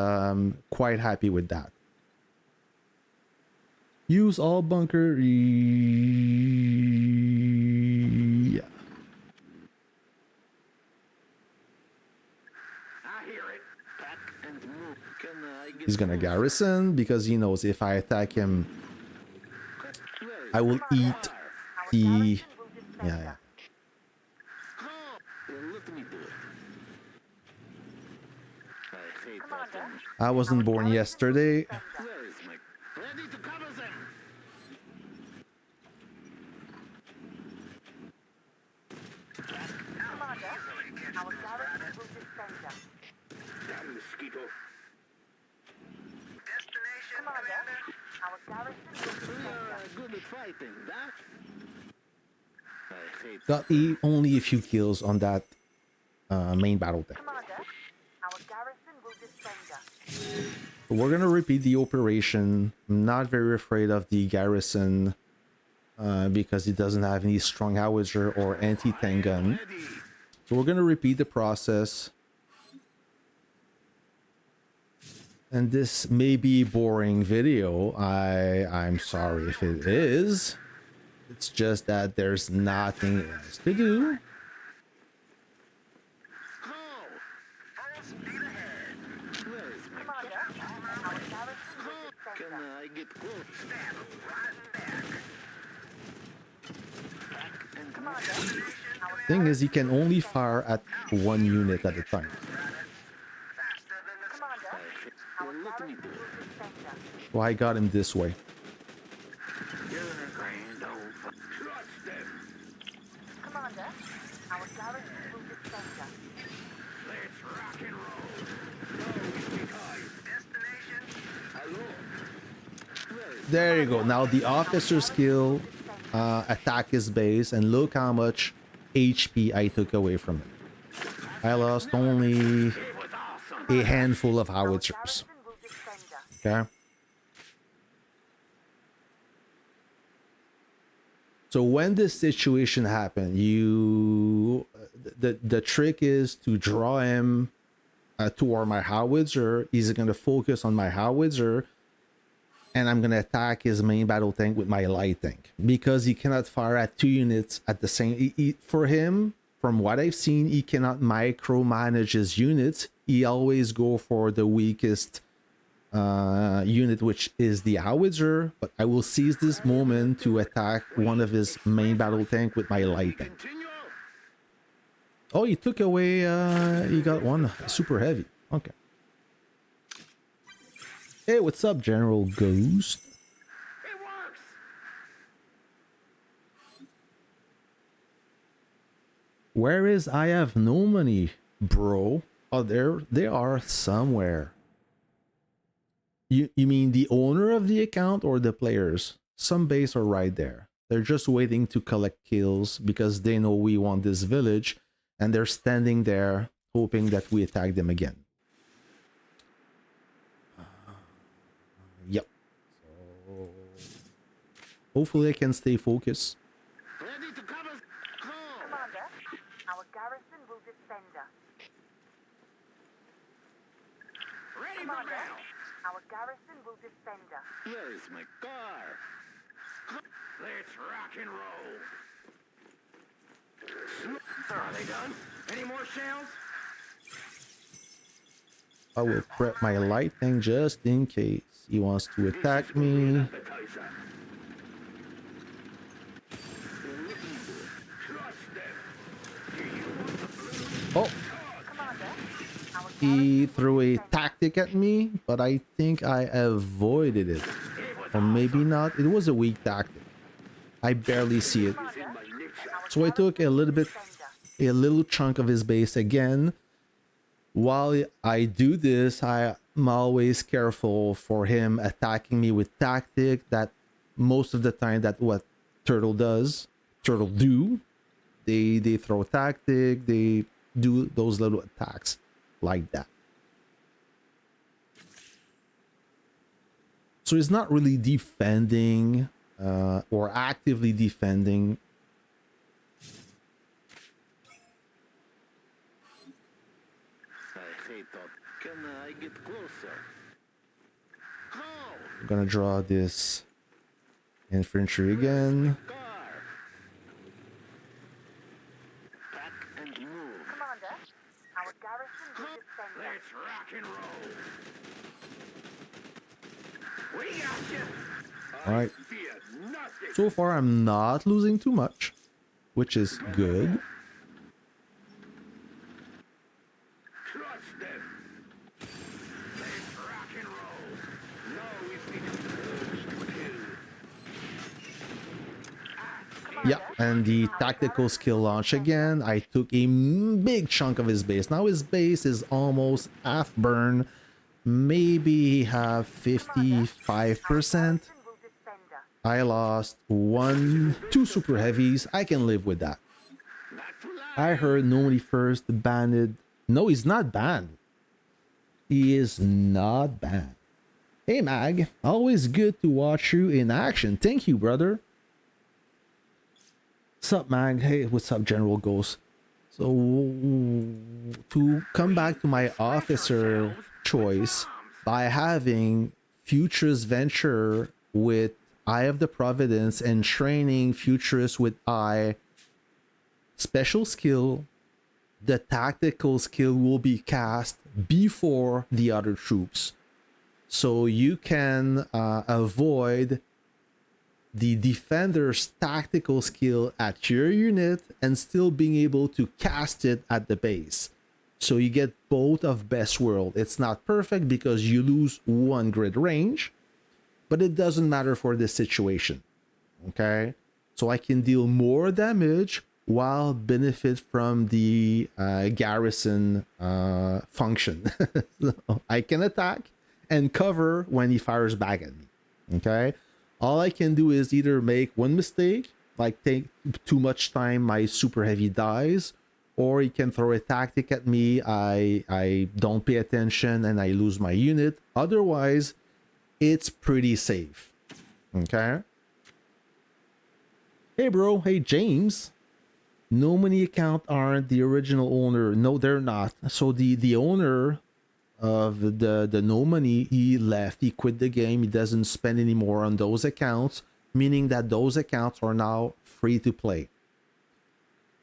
quite happy with that. Use all bunker. Yeah. He's gonna garrison because he knows if I attack him, I will eat the... Yeah. I wasn't born yesterday. Got only a few kills on that main battle tank. We're gonna repeat the operation. I'm not very afraid of the garrison because it doesn't have any strong howitzer or anti-tank gun. So we're gonna repeat the process. And this may be a boring video. I'm sorry if it is. It's just that there's nothing else to do. Thing is, he can only fire at one unit at a time. So I got him this way. There you go. Now the officer skill attack his base, and look how much HP I took away from him. I lost only a handful of howitzers. Okay. So when this situation happened, the trick is to draw him toward my howitzer. He's gonna focus on my howitzer, and I'm gonna attack his main battle tank with my light tank because he cannot fire at two units at the same. For him, from what I've seen, he cannot micromanage his units. He always go for the weakest unit, which is the howitzer. But I will seize this moment to attack one of his main battle tank with my light tank. Oh, he took away. He got one super heavy. Okay. Hey, what's up, General Ghost? It works. Where is I have no money, bro? Oh, they are somewhere. You mean the owner of the account or the players? Some base are right there. They're just waiting to collect kills because they know we want this village, and they're standing there hoping that we attack them again. Yep. So hopefully I can stay focused. Ready to cover. Commander, our garrison will defend us. Ready for battle. Our garrison will defend us. Where is my car? Let's rock and roll. Are they done? Any more shells? I will prep my light thing just in case he wants to attack me. Oh, he threw a tactic at me, but I think I avoided it. Or maybe not. It was a weak tactic. I barely see it. So I took a little chunk of his base again. While I do this, I'm always careful for him attacking me with tactic. That most of the time, that's what Turtle do. They throw tactic, they do those little attacks like that. So it's not really defending or actively defending. I hate that. Can I get closer? Go! I'm gonna draw this infantry again. Car! Pack and move. Commander, our garrison will defend us. Let's rock and roll. We got you. All right. Fear nothing. So far, I'm not losing too much, which is good. Trust them. Let's rock and roll. Now we think of the kill. Yeah, and the tactical skill launch again. I took a big chunk of his base. Now his base is almost half burn. Maybe have 55%. Garrison will defend us. I lost two super heavies. I can live with that. I heard nobody first banned. No, he's not banned. He is not banned. Hey Mag, always good to watch you in action. Thank you, brother. What's up, Mag? Hey, what's up, General Ghost? So to come back to my officer choice, by having Futurist Venture with Eye of the Providence and training Futurist with Eye, special skill, the tactical skill will be cast before the other troops. So you can avoid the defender's tactical skill at your unit and still being able to cast it at the base. So you get both of best world. It's not perfect because you lose one grid range, but it doesn't matter for this situation. Okay, so I can deal more damage while benefit from the garrison function. So I can attack and cover when he fires back at me. Okay, all I can do is either make one mistake, like take too much time, my super heavy dies, or he can throw a tactic at me, I don't pay attention and I lose my unit. Otherwise, it's pretty safe. Okay. Hey bro, hey James. No money account aren't the original owner. No, they're not. So the owner of the no money, he left, he quit the game, he doesn't spend any more on those accounts, meaning that those accounts are now free to play.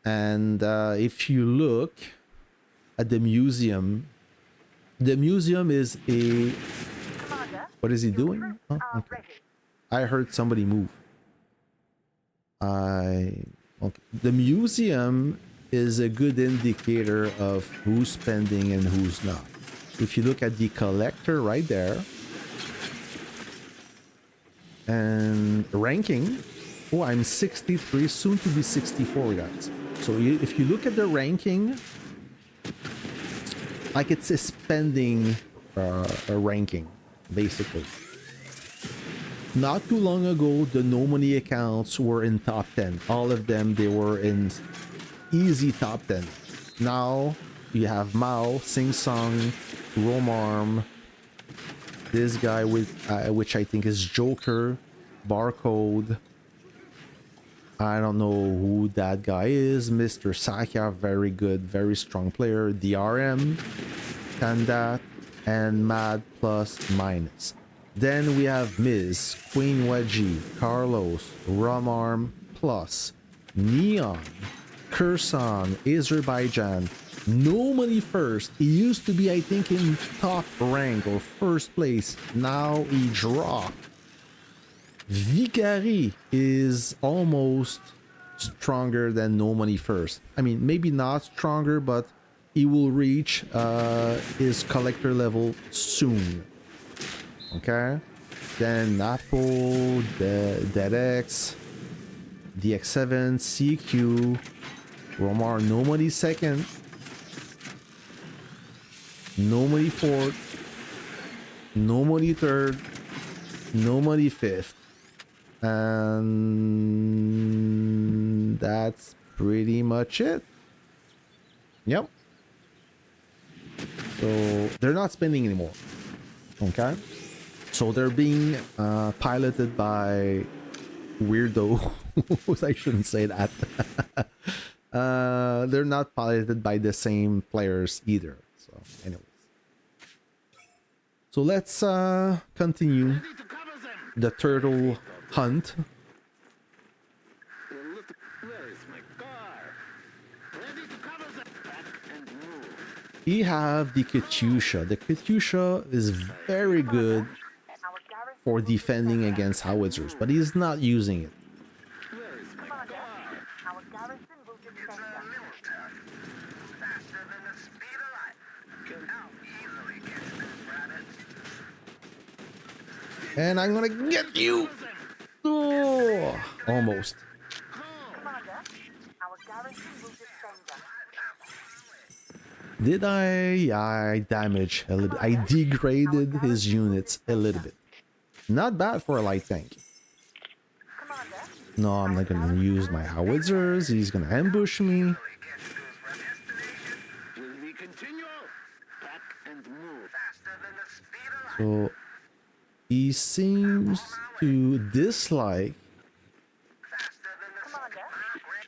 And if you look at the museum is a... Commander, What is he your doing? troops Oh, are okay. ready. I heard somebody move. Okay. The museum is a good indicator of who's spending and who's not. If you look at the collector right there, and ranking, oh, I'm 63, soon to be 64, guys. So if you look at the ranking, like it's a spending a ranking, basically. Not too long ago, the no money accounts were in top 10. All of them, they were in easy top 10. Now you have Mao, Sing Song, Romarm, this guy with which I think is Joker, Barcode. I don't know who that guy is. Mr. Sakya, very good, very strong player. DRM, Kandat, and Mad plus minus. Then we have Miz, Queen Wedgie, Carlos, Romarm plus, Neon, Kursan, Azerbaijan, no money first. He used to be, I think, in top rank or first place. Now he dropped. Vicari is almost stronger than no money first. I mean, maybe not stronger, but he will reach his collector level soon. Okay, then Napo, the DX, DX7, CQ, Romar, no money second, no money fourth, no money third, no money fifth, and that's pretty much it. Yep. So they're not spinning anymore. Okay. So they're being piloted by weirdo. I shouldn't say that. They're not piloted by the same players either. So anyways. So let's continue the turtle hunt. Where is my car? Ready to cover them. Back and move. We have the Katyusha. The Katyusha is very good Our garrison for defending against howitzers, but he's not using it. Where is my commander. car? Our garrison will defend us. Faster than the speed of light. How easily gets those rabbits. And I'm gonna get you! Oh, almost. Commander, our garrison will defend us. Did I? Yeah, I damaged a little bit. I degraded his units a little bit. Not bad for a light tank. Commander, No, I'm not gonna use my howitzers. He's gonna ambush me. Will we continue? Back and move. Faster than the speed of light. So he seems to dislike Faster than the commander,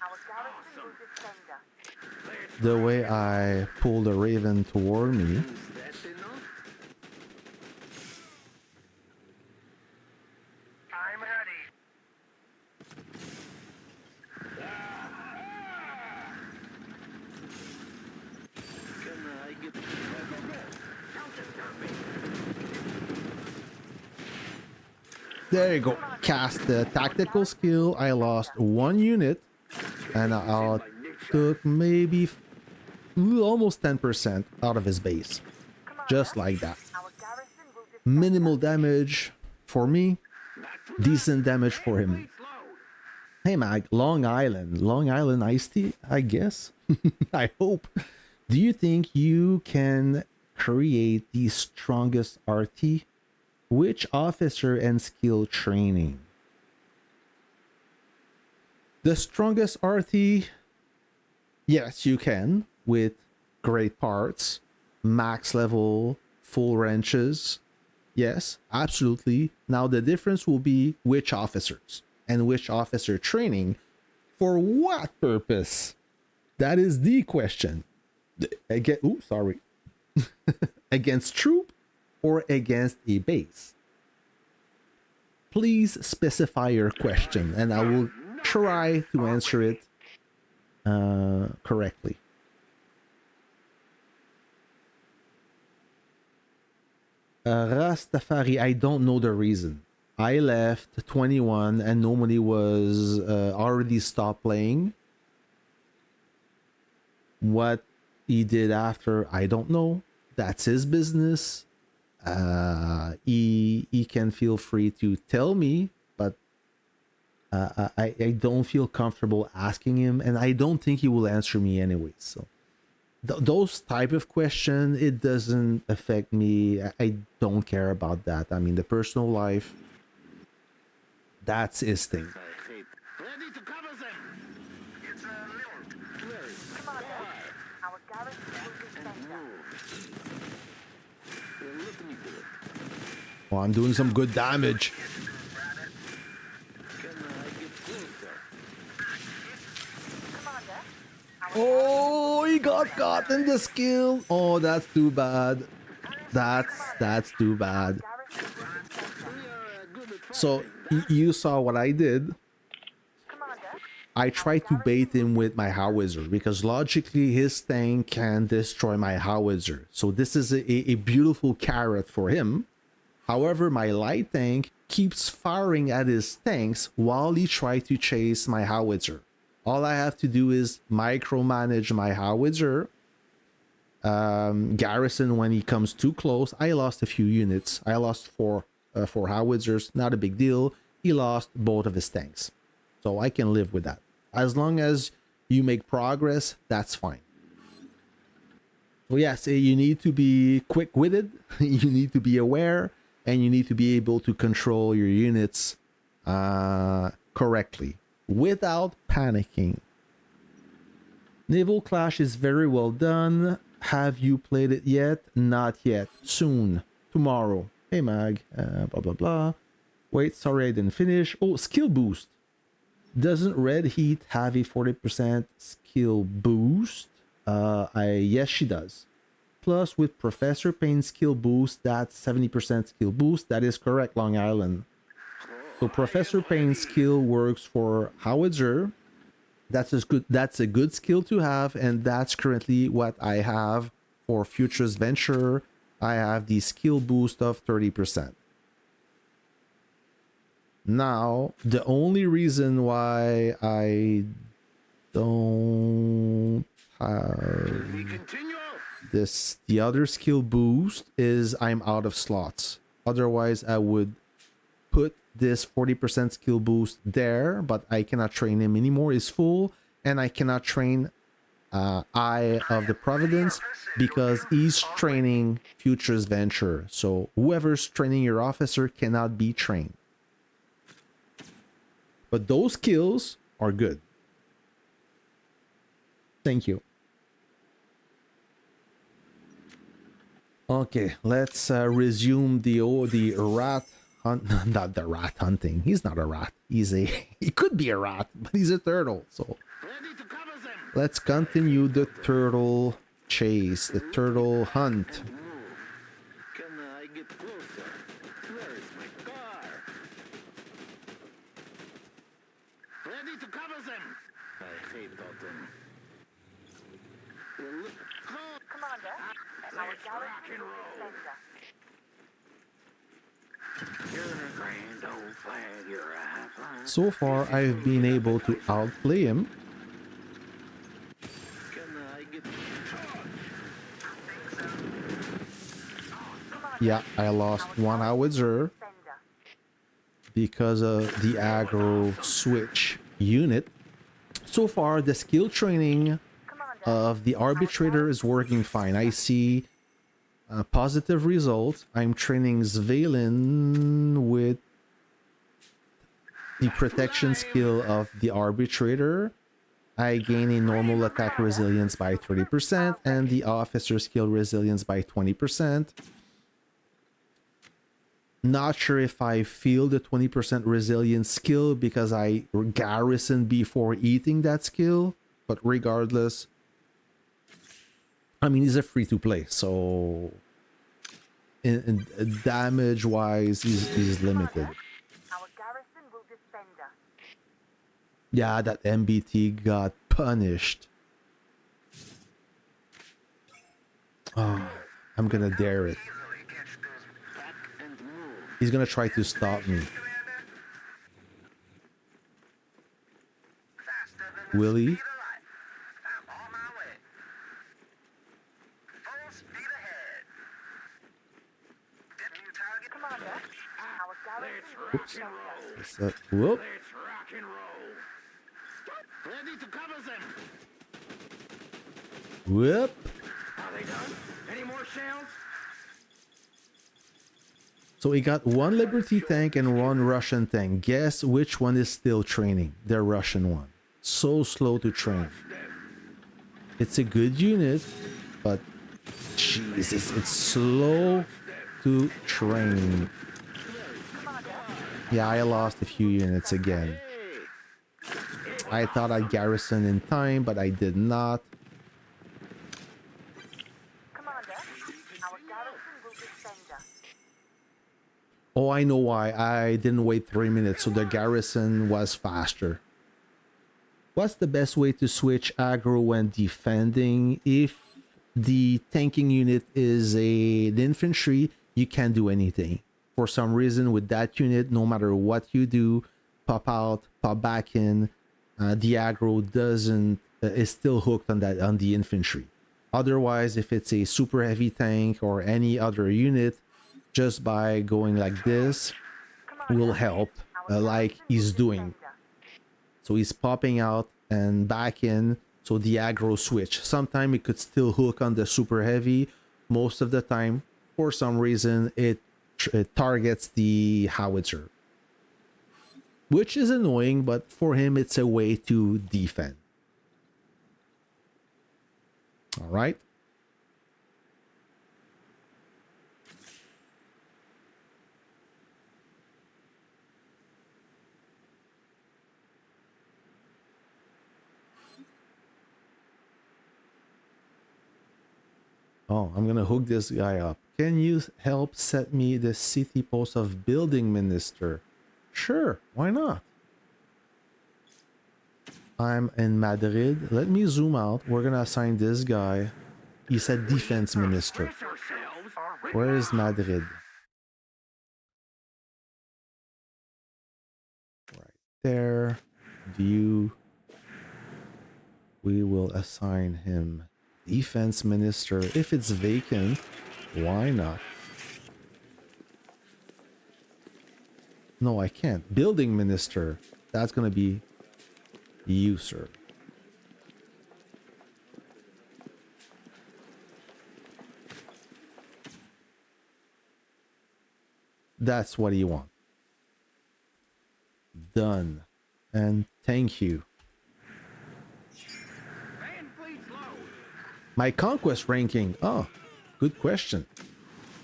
our garrison will defend us. the way I pull the raven toward me. Is that enough? I'm ready. Can I get... There you go. Cast the tactical skill. I lost 1 unit, and I took maybe almost 10% out of his base. Just like that. Our garrison will defend Minimal damage for me, decent damage for him. Hey Mag, Long Island iced tea, I guess. I hope. Do you think you can create the strongest RT? Which officer and skill training? The strongest RT? Yes, you can, with great parts, max level, full wrenches. Yes, absolutely. Now the difference will be which officers and which officer training. For what purpose? That is the question. Again, sorry. Against troop or against a base? Please specify your question and I will try to answer it correctly. Rastafari, I don't know the reason. I left 21 and nobody was already stopped playing. What he did after, I don't know. That's his business. He can feel free to tell me, but I don't feel comfortable asking him, and I don't think he will answer me anyway. So those type of question, it doesn't affect me. I don't care about that. I mean, the personal life, that's his thing. I hate... Ready to cover them! It's a little. Where is my Commander, car? our garrison will And defend us. move. Let me do it. Oh, I'm doing some good damage. Can I get closer? Commander, Oh, he got caught in the skill. Oh, that's too bad. That's too bad. garrison will defend us. We are good at So you saw what I did. Commander, I tried to bait him with my howitzer because logically his tank can destroy my howitzer. So this is a beautiful carrot for him. However, my light tank keeps firing at his tanks while he tries to chase my howitzer. All I have to do is micromanage my howitzer. Garrison, when he comes too close, I lost a few units. I lost four howitzers, not a big deal. He lost both of his tanks. So I can live with that. As long as you make progress, that's fine. So yes, you need to be quick-witted, you need to be aware, and you need to be able to control your units correctly without panicking. Naval Clash is very well done. Have you played it yet? Not yet. Soon. Tomorrow. Hey Mag. Blah blah blah. Wait, sorry I didn't finish. Oh, skill boost. Doesn't Red Heat have a 40% skill boost? Yes, she does. Plus, with Professor Payne's skill boost, that's 70% skill boost. That is correct, Long Island. So Professor Payne's skill works for Howitzer. That's a good skill to have, and that's currently what I have for Futures Venture. I have the skill boost of 30%. Now, the only reason why I don't have the other skill boost is I'm out of slots. Otherwise, I would put this 40% skill boost there, but I cannot train him anymore. It's full, and I cannot train Eye of the Providence because he's training Futures Venture. So whoever's training your officer cannot be trained. But those skills are good. Thank you. Okay, let's resume the rat hunt. Not the rat hunting. He's not a rat. He could be a rat, but he's a turtle. So let's continue the turtle chase, the turtle hunt. Can I get closer? Where is my car? Ready to cover them. I hate autumn. Commander, our Garrison will defender. You're a grand old flag, you're a half. So far, I've been able to outplay him. Can I get Yeah, I lost one howitzer Defender. because of the aggro switch unit. So far, the skill training Commander, of the Arbitrator is working fine. I see positive results. I'm training Svalin with the protection skill of the Arbitrator. I gain a normal attack resilience by 30% and the officer skill resilience by 20%. Not sure if I feel the 20% resilience skill because I garrison before eating that skill, but regardless, I mean, he's a free-to-play, so in damage-wise, he's limited. our Garrison will defender. Yeah, that MBT got punished. Oh, I'm gonna dare it. He's gonna try to stop me. Will he? I'm on my way. Full speed ahead. New target. Commander, our Garrison will Oops. defender. What's that? Whoop. Let's rock and roll. Ready to cover them. Whoop. Are they done? Any more shells? So he got one Liberty tank and one Russian tank. Guess which one is still training? The Russian one. So slow to train. It's a good unit, but Jesus, it's slow to train. Yeah, I lost a few units again. I thought I'd garrison in time, but I did not. Commander, our Garrison will defender. Oh, I know why. I didn't wait 3 minutes, so the garrison was faster. What's the best way to switch aggro when defending? If the tanking unit is an infantry, you can't do anything. For some reason, with that unit, no matter what you do, pop out, pop back in, the aggro doesn't is still hooked on the infantry. Otherwise, if it's a super heavy tank or any other unit, just by going like this will help, like he's doing. So he's popping out and back in, so the aggro switch. Sometimes it could still hook on the super heavy. Most of the time, for some reason, it targets the howitzer, which is annoying, but for him, it's a way to defend. All right. Oh, I'm gonna hook this guy up. Can you help set me the city post of building minister? Sure, why not? I'm in Madrid. Let me zoom out. We're gonna assign this guy. He said defense minister. Brace ourselves. Where is Madrid? Right there. View. We will assign him defense minister. If it's vacant, why not? No, I can't. Building minister. That's gonna be you, sir. That's what you want. Done. And thank you. Van fleet's low. My conquest ranking. Oh, good question.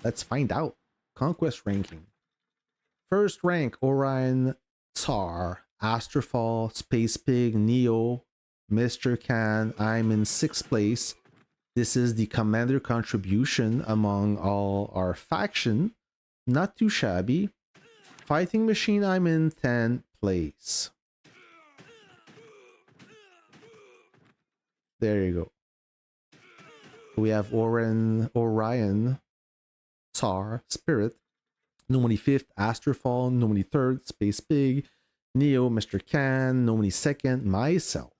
Let's find out. Conquest ranking. First rank, Orion, Tsar, Astrofall, Space Pig, Neo, Mr. Khan. I'm in 6th place. This is the commander contribution among all our faction. Not too shabby. Fighting machine, I'm in 10th place. There you go. We have Orion, Tsar, Spirit, Nomini 5th, Astrofall, Nomini 3rd, Space Pig, Neo, Mr. Khan, Nomini 2nd, myself.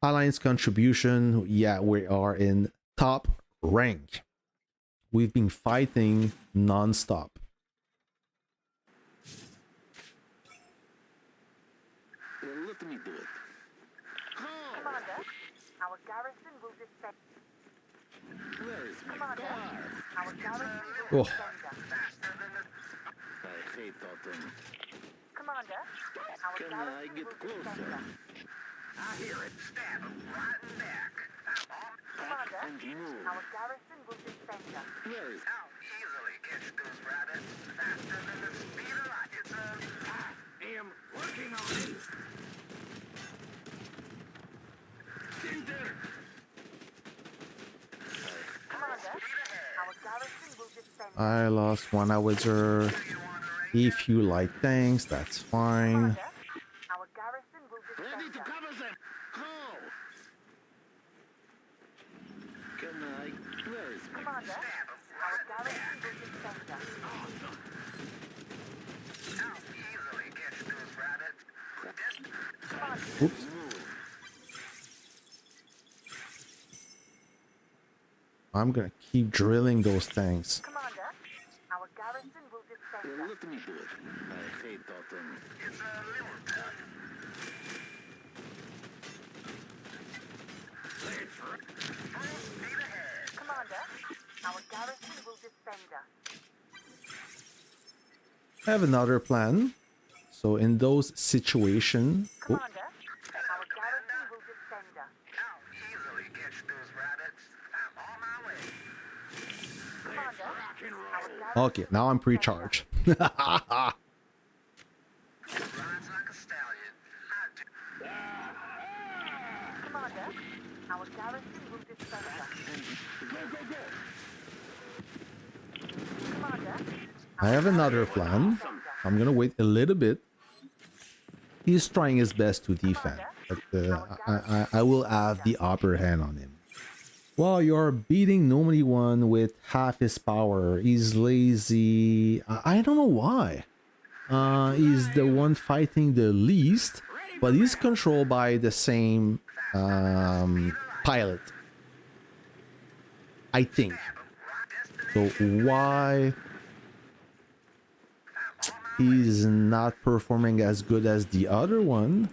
Alliance contribution, yeah, we are in top rank. We've been fighting non-stop. Let me do it. Commander, our garrison will defend. Where is my Commander, car? our garrison Oh. will defend us. I hate autumn. Commander, our Can I garrison get will defend closer? us. I hear it. Stab him right in the neck. Commander, And move. our garrison will defend us. Where is I'll easily catch those rabbits faster than the speed of light. It's a... I am working on it. Center. Commander, our garrison will defend us. I lost one howitzer. If you like tanks, that's fine. Commander, our garrison will Ready defend to us. cover them. Go. Can I? Where is my? Commander, our garrison will defend us. I'll easily catch those rabbits. Commander, Oops. I'm gonna keep drilling those tanks. Commander, our garrison will defend us. Let me do it. I hate autumn. It's a little tough. Full speed ahead. Commander, our garrison will defend us. I have another plan. So in those situations, Commander, our garrison will defend us. I'll easily catch those rabbits. I'm on my way. Commander, Rock and roll. our garrison okay, now I'm pre-charged. Rides like a stallion. I do. Commander, our garrison will defend us. Go, go, go. Commander, I have another plan. I'm gonna wait a little bit. He's trying his best to defend, but I will have the upper hand on him. Well, you're beating Nomini 1 with half his power. He's lazy. I don't know why. He's the one fighting the least, but he's controlled by the same pilot, I think. So why he's not performing as good as the other one?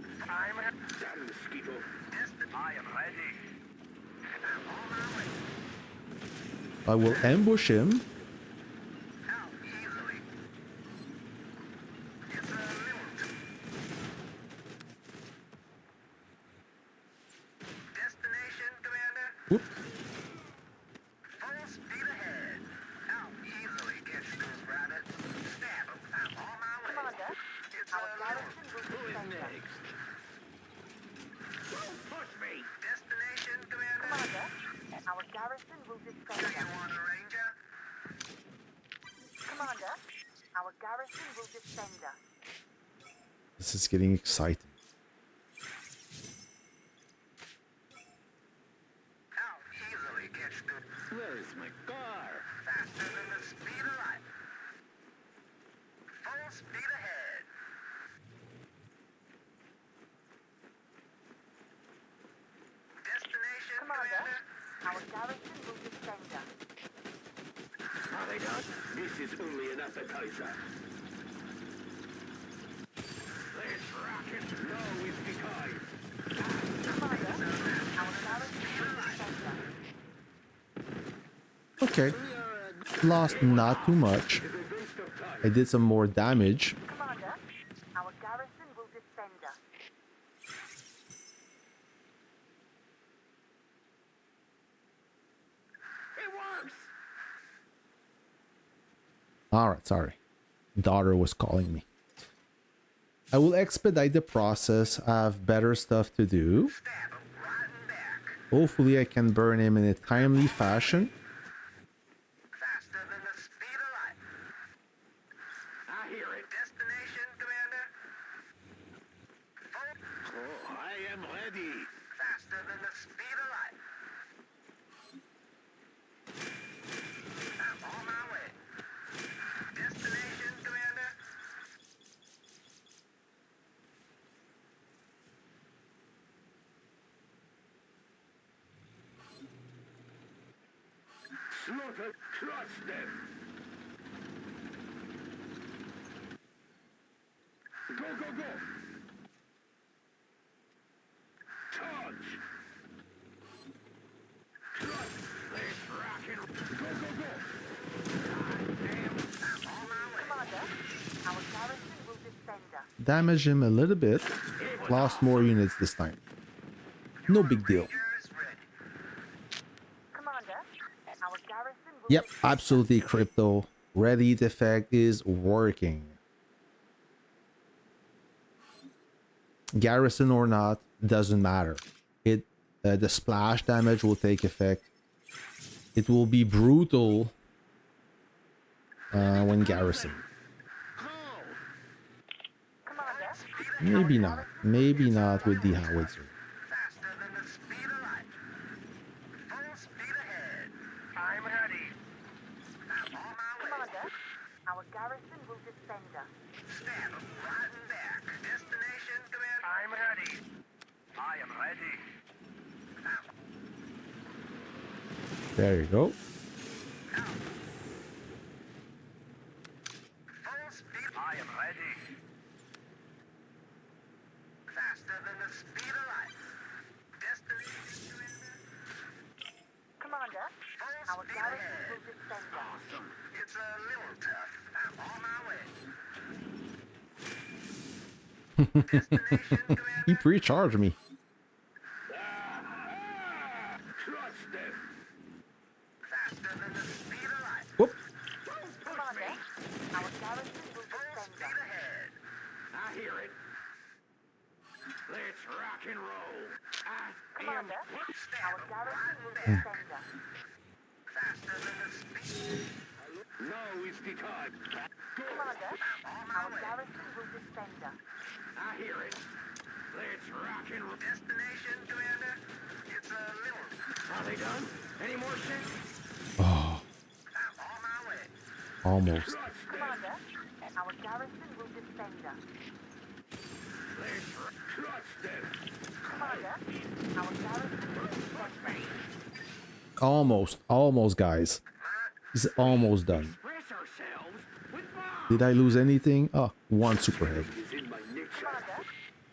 I will ambush him. Destination, Commander? Whoop. you want a ranger? Commander, our garrison will defend us. This is getting exciting. I'll easily catch the Where's my car? faster than the speed of light. Full speed ahead. Destination, Commander, Commander. our garrison will defend us. Are they done? This is only an appetizer. Let's rock it. No whiskey time. Commander, our garrison will defend us. Okay. Lost not too much. I did some more damage. Commander, our garrison will defend us. It works. Alright, sorry. Daughter was calling me. I will expedite the process. I have better stuff to do. Stab him right in back. Hopefully I can burn him in a timely fashion. Faster than the speed of light. I hear it. Destination, Commander. Oh, I am ready. Faster than the speed of light. I'm on my way. Destination, Commander. Slaughter, crush them. Go, go, go. Charge. Crush. Let's rock and go, go, go. Commander, our garrison will defend us. Damage him a little bit. Lost more units this time. No big deal. Rangers ready. Commander, our garrison will Yep, defend us. absolutely crypto. Ready effect is working. Garrison or not, doesn't matter. It the splash damage will take effect. It will be brutal when garrison. Commander, Maybe not. Maybe not with the howitzer. Faster than the speed of light. Full speed ahead. I'm ready. I'm on my way. Commander, our garrison will defend us. Stab him right in back. Destination, Commander. I'm ready. I am ready. There you go. Full speed. I am ready. Faster than the speed of light. Destination, Commander. Commander, Full our speed garrison ahead. will defend us. Awesome. It's a little tough. I'm on my way. Destination, Commander. He pre-charged me. Crush them. Faster than the speed of light. Whoop. Commander, our garrison will Full defend speed us. ahead. I hear it. Let's rock and roll. I Commander, Stab our him garrison right will in back. defend us. Faster than the speed. No whiskey time. Go. Commander, On my our way. garrison will defend us. I hear it. Let's rock and roll. Destination, Commander. It's a little. Are they done? Any more shit? Oh, I'm on my way. almost. Crush them. Commander, our garrison will defend us. Let's crush them. Commander, our garrison will defend us. Almost, guys. It's almost done. Express ourselves with bombs. Did I lose anything? Oh, one super heavy. Is in my niche. Commander,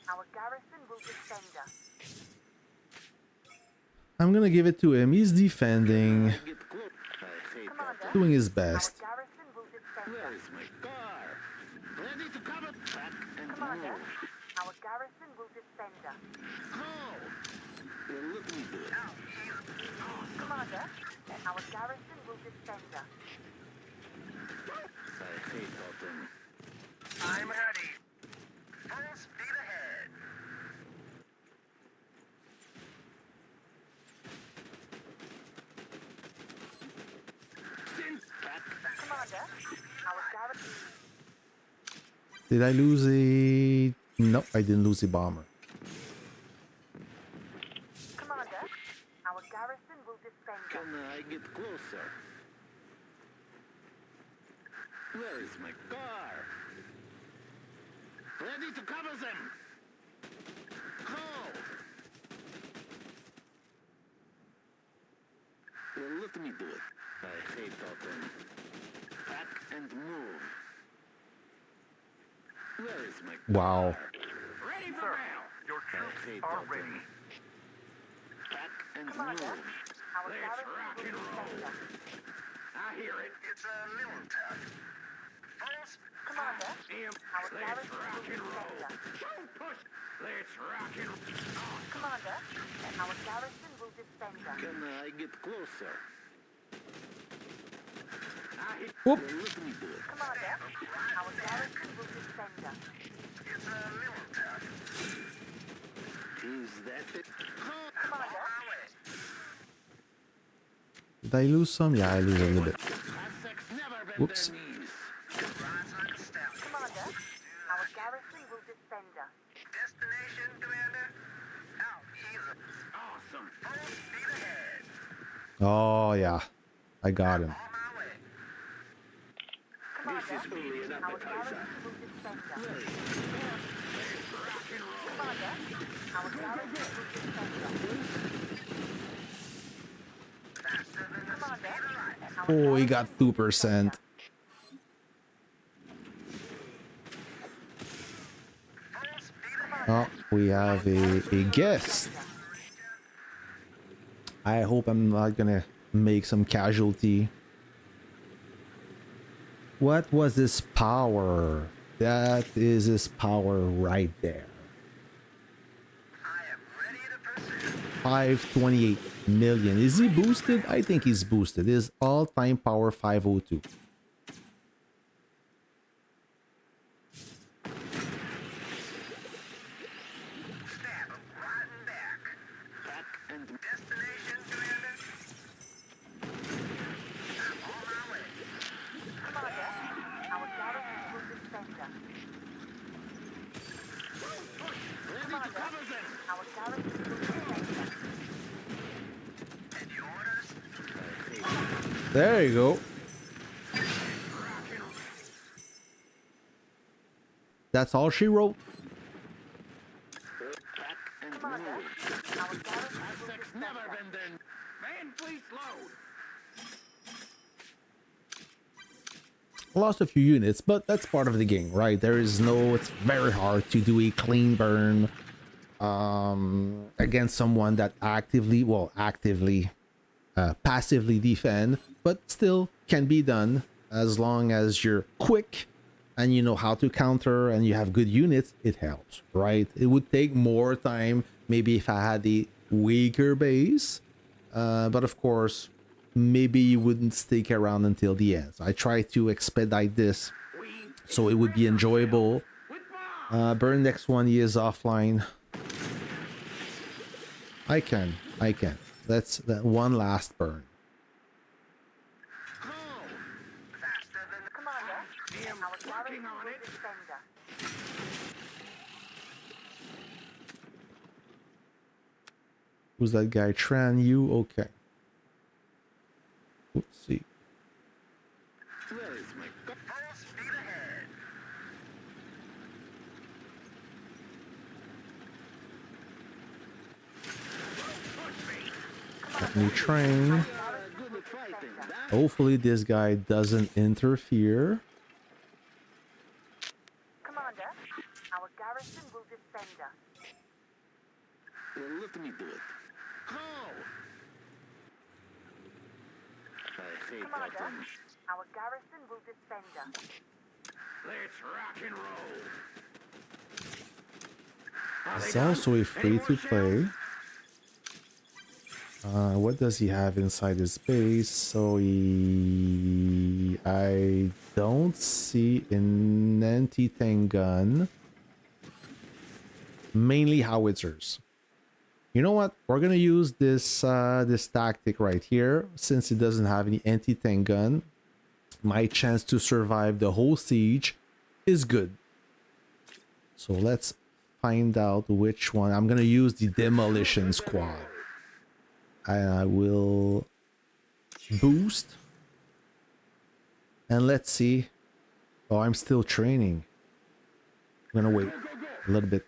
our garrison will defend us. I'm gonna give it to him. He's defending, Get close. I hate Commander, doing his our best. garrison will defend us. Where's my car? Ready to cover back and Commander, move. our garrison will defend us. Go. Well, look at me do it. Commander, our garrison will defend us. I hate autumn. I'm ready. Full speed ahead. Did I lose a... No, I didn't lose a bomber. Commander, our garrison will defend us. Can I get closer? Where is my car? Ready to cover them! Go! Well, let me do it. I hate autumn. Pack and move. Where is my Wow. car? Ready for battle! Your troops are ready. Pack and Commander, move. our Let's garrison rock will and defend roll. us. I hear it. It's a little tough. First, Commander, Damn. our Let's garrison will rock and defend roll. us. Don't push. Let's rock and roll. Commander, our garrison will defend us. Can I get closer? Whoop. Well, let me do it. Commander, our garrison will defend us. it's a little tough. Is that it? Commander, Did I lose some? Yeah, I lose a little bit. Aztecs never bend Whoops. their knees. Rise on the step. Commander, our garrison will defend us. Destination, Commander? Out easy. Awesome. Full speed ahead. Oh, yeah. I got him. On my way. Commander, This is only an our appetizer. garrison will defend us. Let's rock and roll. Commander, our garrison will defend us. Faster than the Commander, speed of light. our Oh, he got garrison will 2%. defend us. Full speed ahead. Oh, we have a guest. I hope I'm not gonna make some casualty. What was his power? That is his power right there. I am ready to pursue. 528 million. Is he boosted? I think he's boosted. His all-time power 502. Stab him right in back. Pack and Destination, Commander? I'm on my way. Commander, our garrison will defend us. Commander, our garrison will defend us. And your orders? There you go. That's all she wrote. pack and Commander, move. our garrison will Aztecs defend never us. bend their... Man, please load. Lost a few units, but that's part of the game, right? There is no... It's very hard to do a clean burn against someone that actively, passively defend, but still can be done as long as you're quick and you know how to counter and you have good units. It helps, right? It would take more time maybe if I had a weaker base, but of course maybe you wouldn't stick around until the end. So I try to expedite this so it would be enjoyable. Burn next one is offline. I can. That's that one last burn. Go! Faster than the... Commander, our garrison will defend us. Who's that guy? Tran Yu? Okay. Let's see. Where is my... Full speed ahead. New train. Good at fighting, huh? Hopefully this guy doesn't interfere. Commander, our garrison will defend us. Well, let me do it. Go! I hate Commander, autumn. our garrison will defend us. Let's rock and roll. It's also a free-to-play. What does he have inside his base? So I don't see an anti-tank gun. Mainly howitzers. You know what? We're gonna use this this tactic right here. Since it doesn't have any anti-tank gun, my chance to survive the whole siege is good. So let's find out which one. I'm gonna use the demolition squad. I will boost. And let's see. Oh, I'm still training. I'm gonna wait a little bit.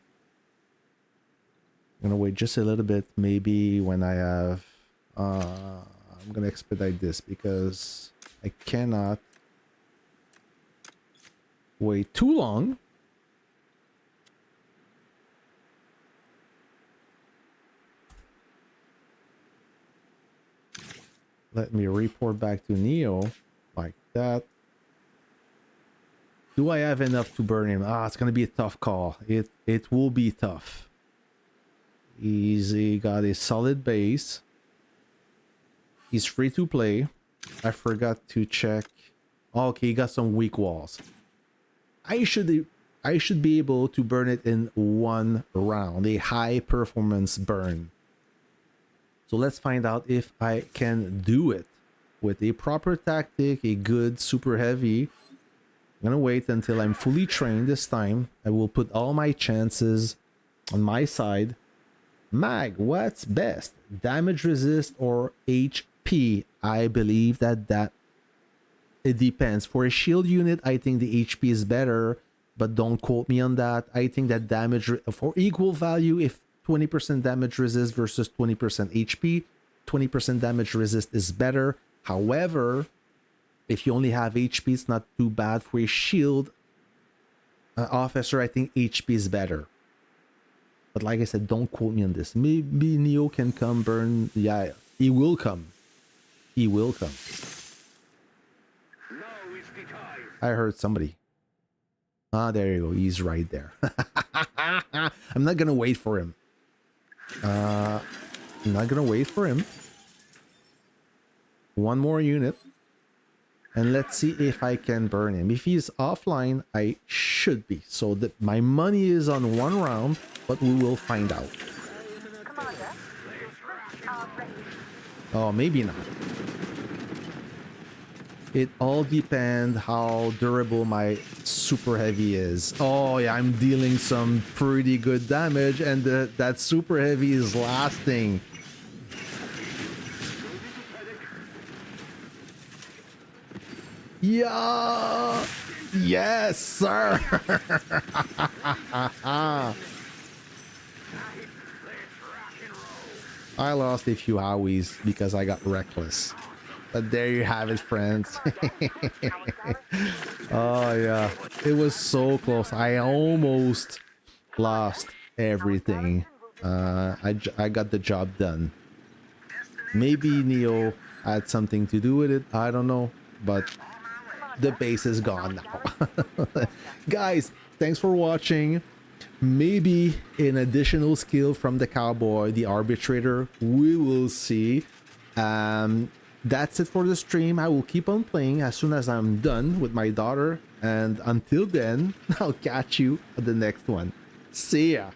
I'm gonna wait just a little bit. Maybe when I have... I'm gonna expedite this because I cannot wait too long. Let me report back to Neo like that. Do I have enough to burn him? Ah, it's gonna be a tough call. It will be tough. He got a solid base. He's free to play. I forgot to check. Oh, okay, he got some weak walls. I should be able to burn it in one round, a high performance burn. So let's find out if I can do it with a proper tactic, a good super heavy. I'm gonna wait until I'm fully trained this time. I will put all my chances on my side. Mag, what's best? Damage resist or HP? I believe that it depends. For a shield unit, I think the HP is better, but don't quote me on that. I think that damage for equal value, if 20% damage resist versus 20% HP, 20% damage resist is better. However, if you only have HP, it's not too bad. For a shield officer, I think HP is better. But like I said, don't quote me on this. Maybe Neo can come burn. Yeah, he will come. He will come. I heard somebody. Ah, there you go. He's right there. I'm not gonna wait for him. I'm not gonna wait for him. One more unit. And let's see if I can burn him. If he's offline, I should be. So my money is on one round, but we will find out. Commander, ready. Oh, maybe not. It all depends how durable my super heavy is. Oh yeah, I'm dealing some pretty good damage, and that super heavy is lasting. Yeah, yes, sir. I lost a few howies because I got reckless. But there you have it, friends. Oh yeah, it was so close. I almost lost everything. I got the job done. Maybe Neo had something to do with it. I don't know, but the base is gone now. Guys, thanks for watching. Maybe an additional skill from the cowboy, the arbitrator. We will see. That's it for the stream. I will keep on playing as soon as I'm done with my daughter. And until then, I'll catch you at the next one. See ya.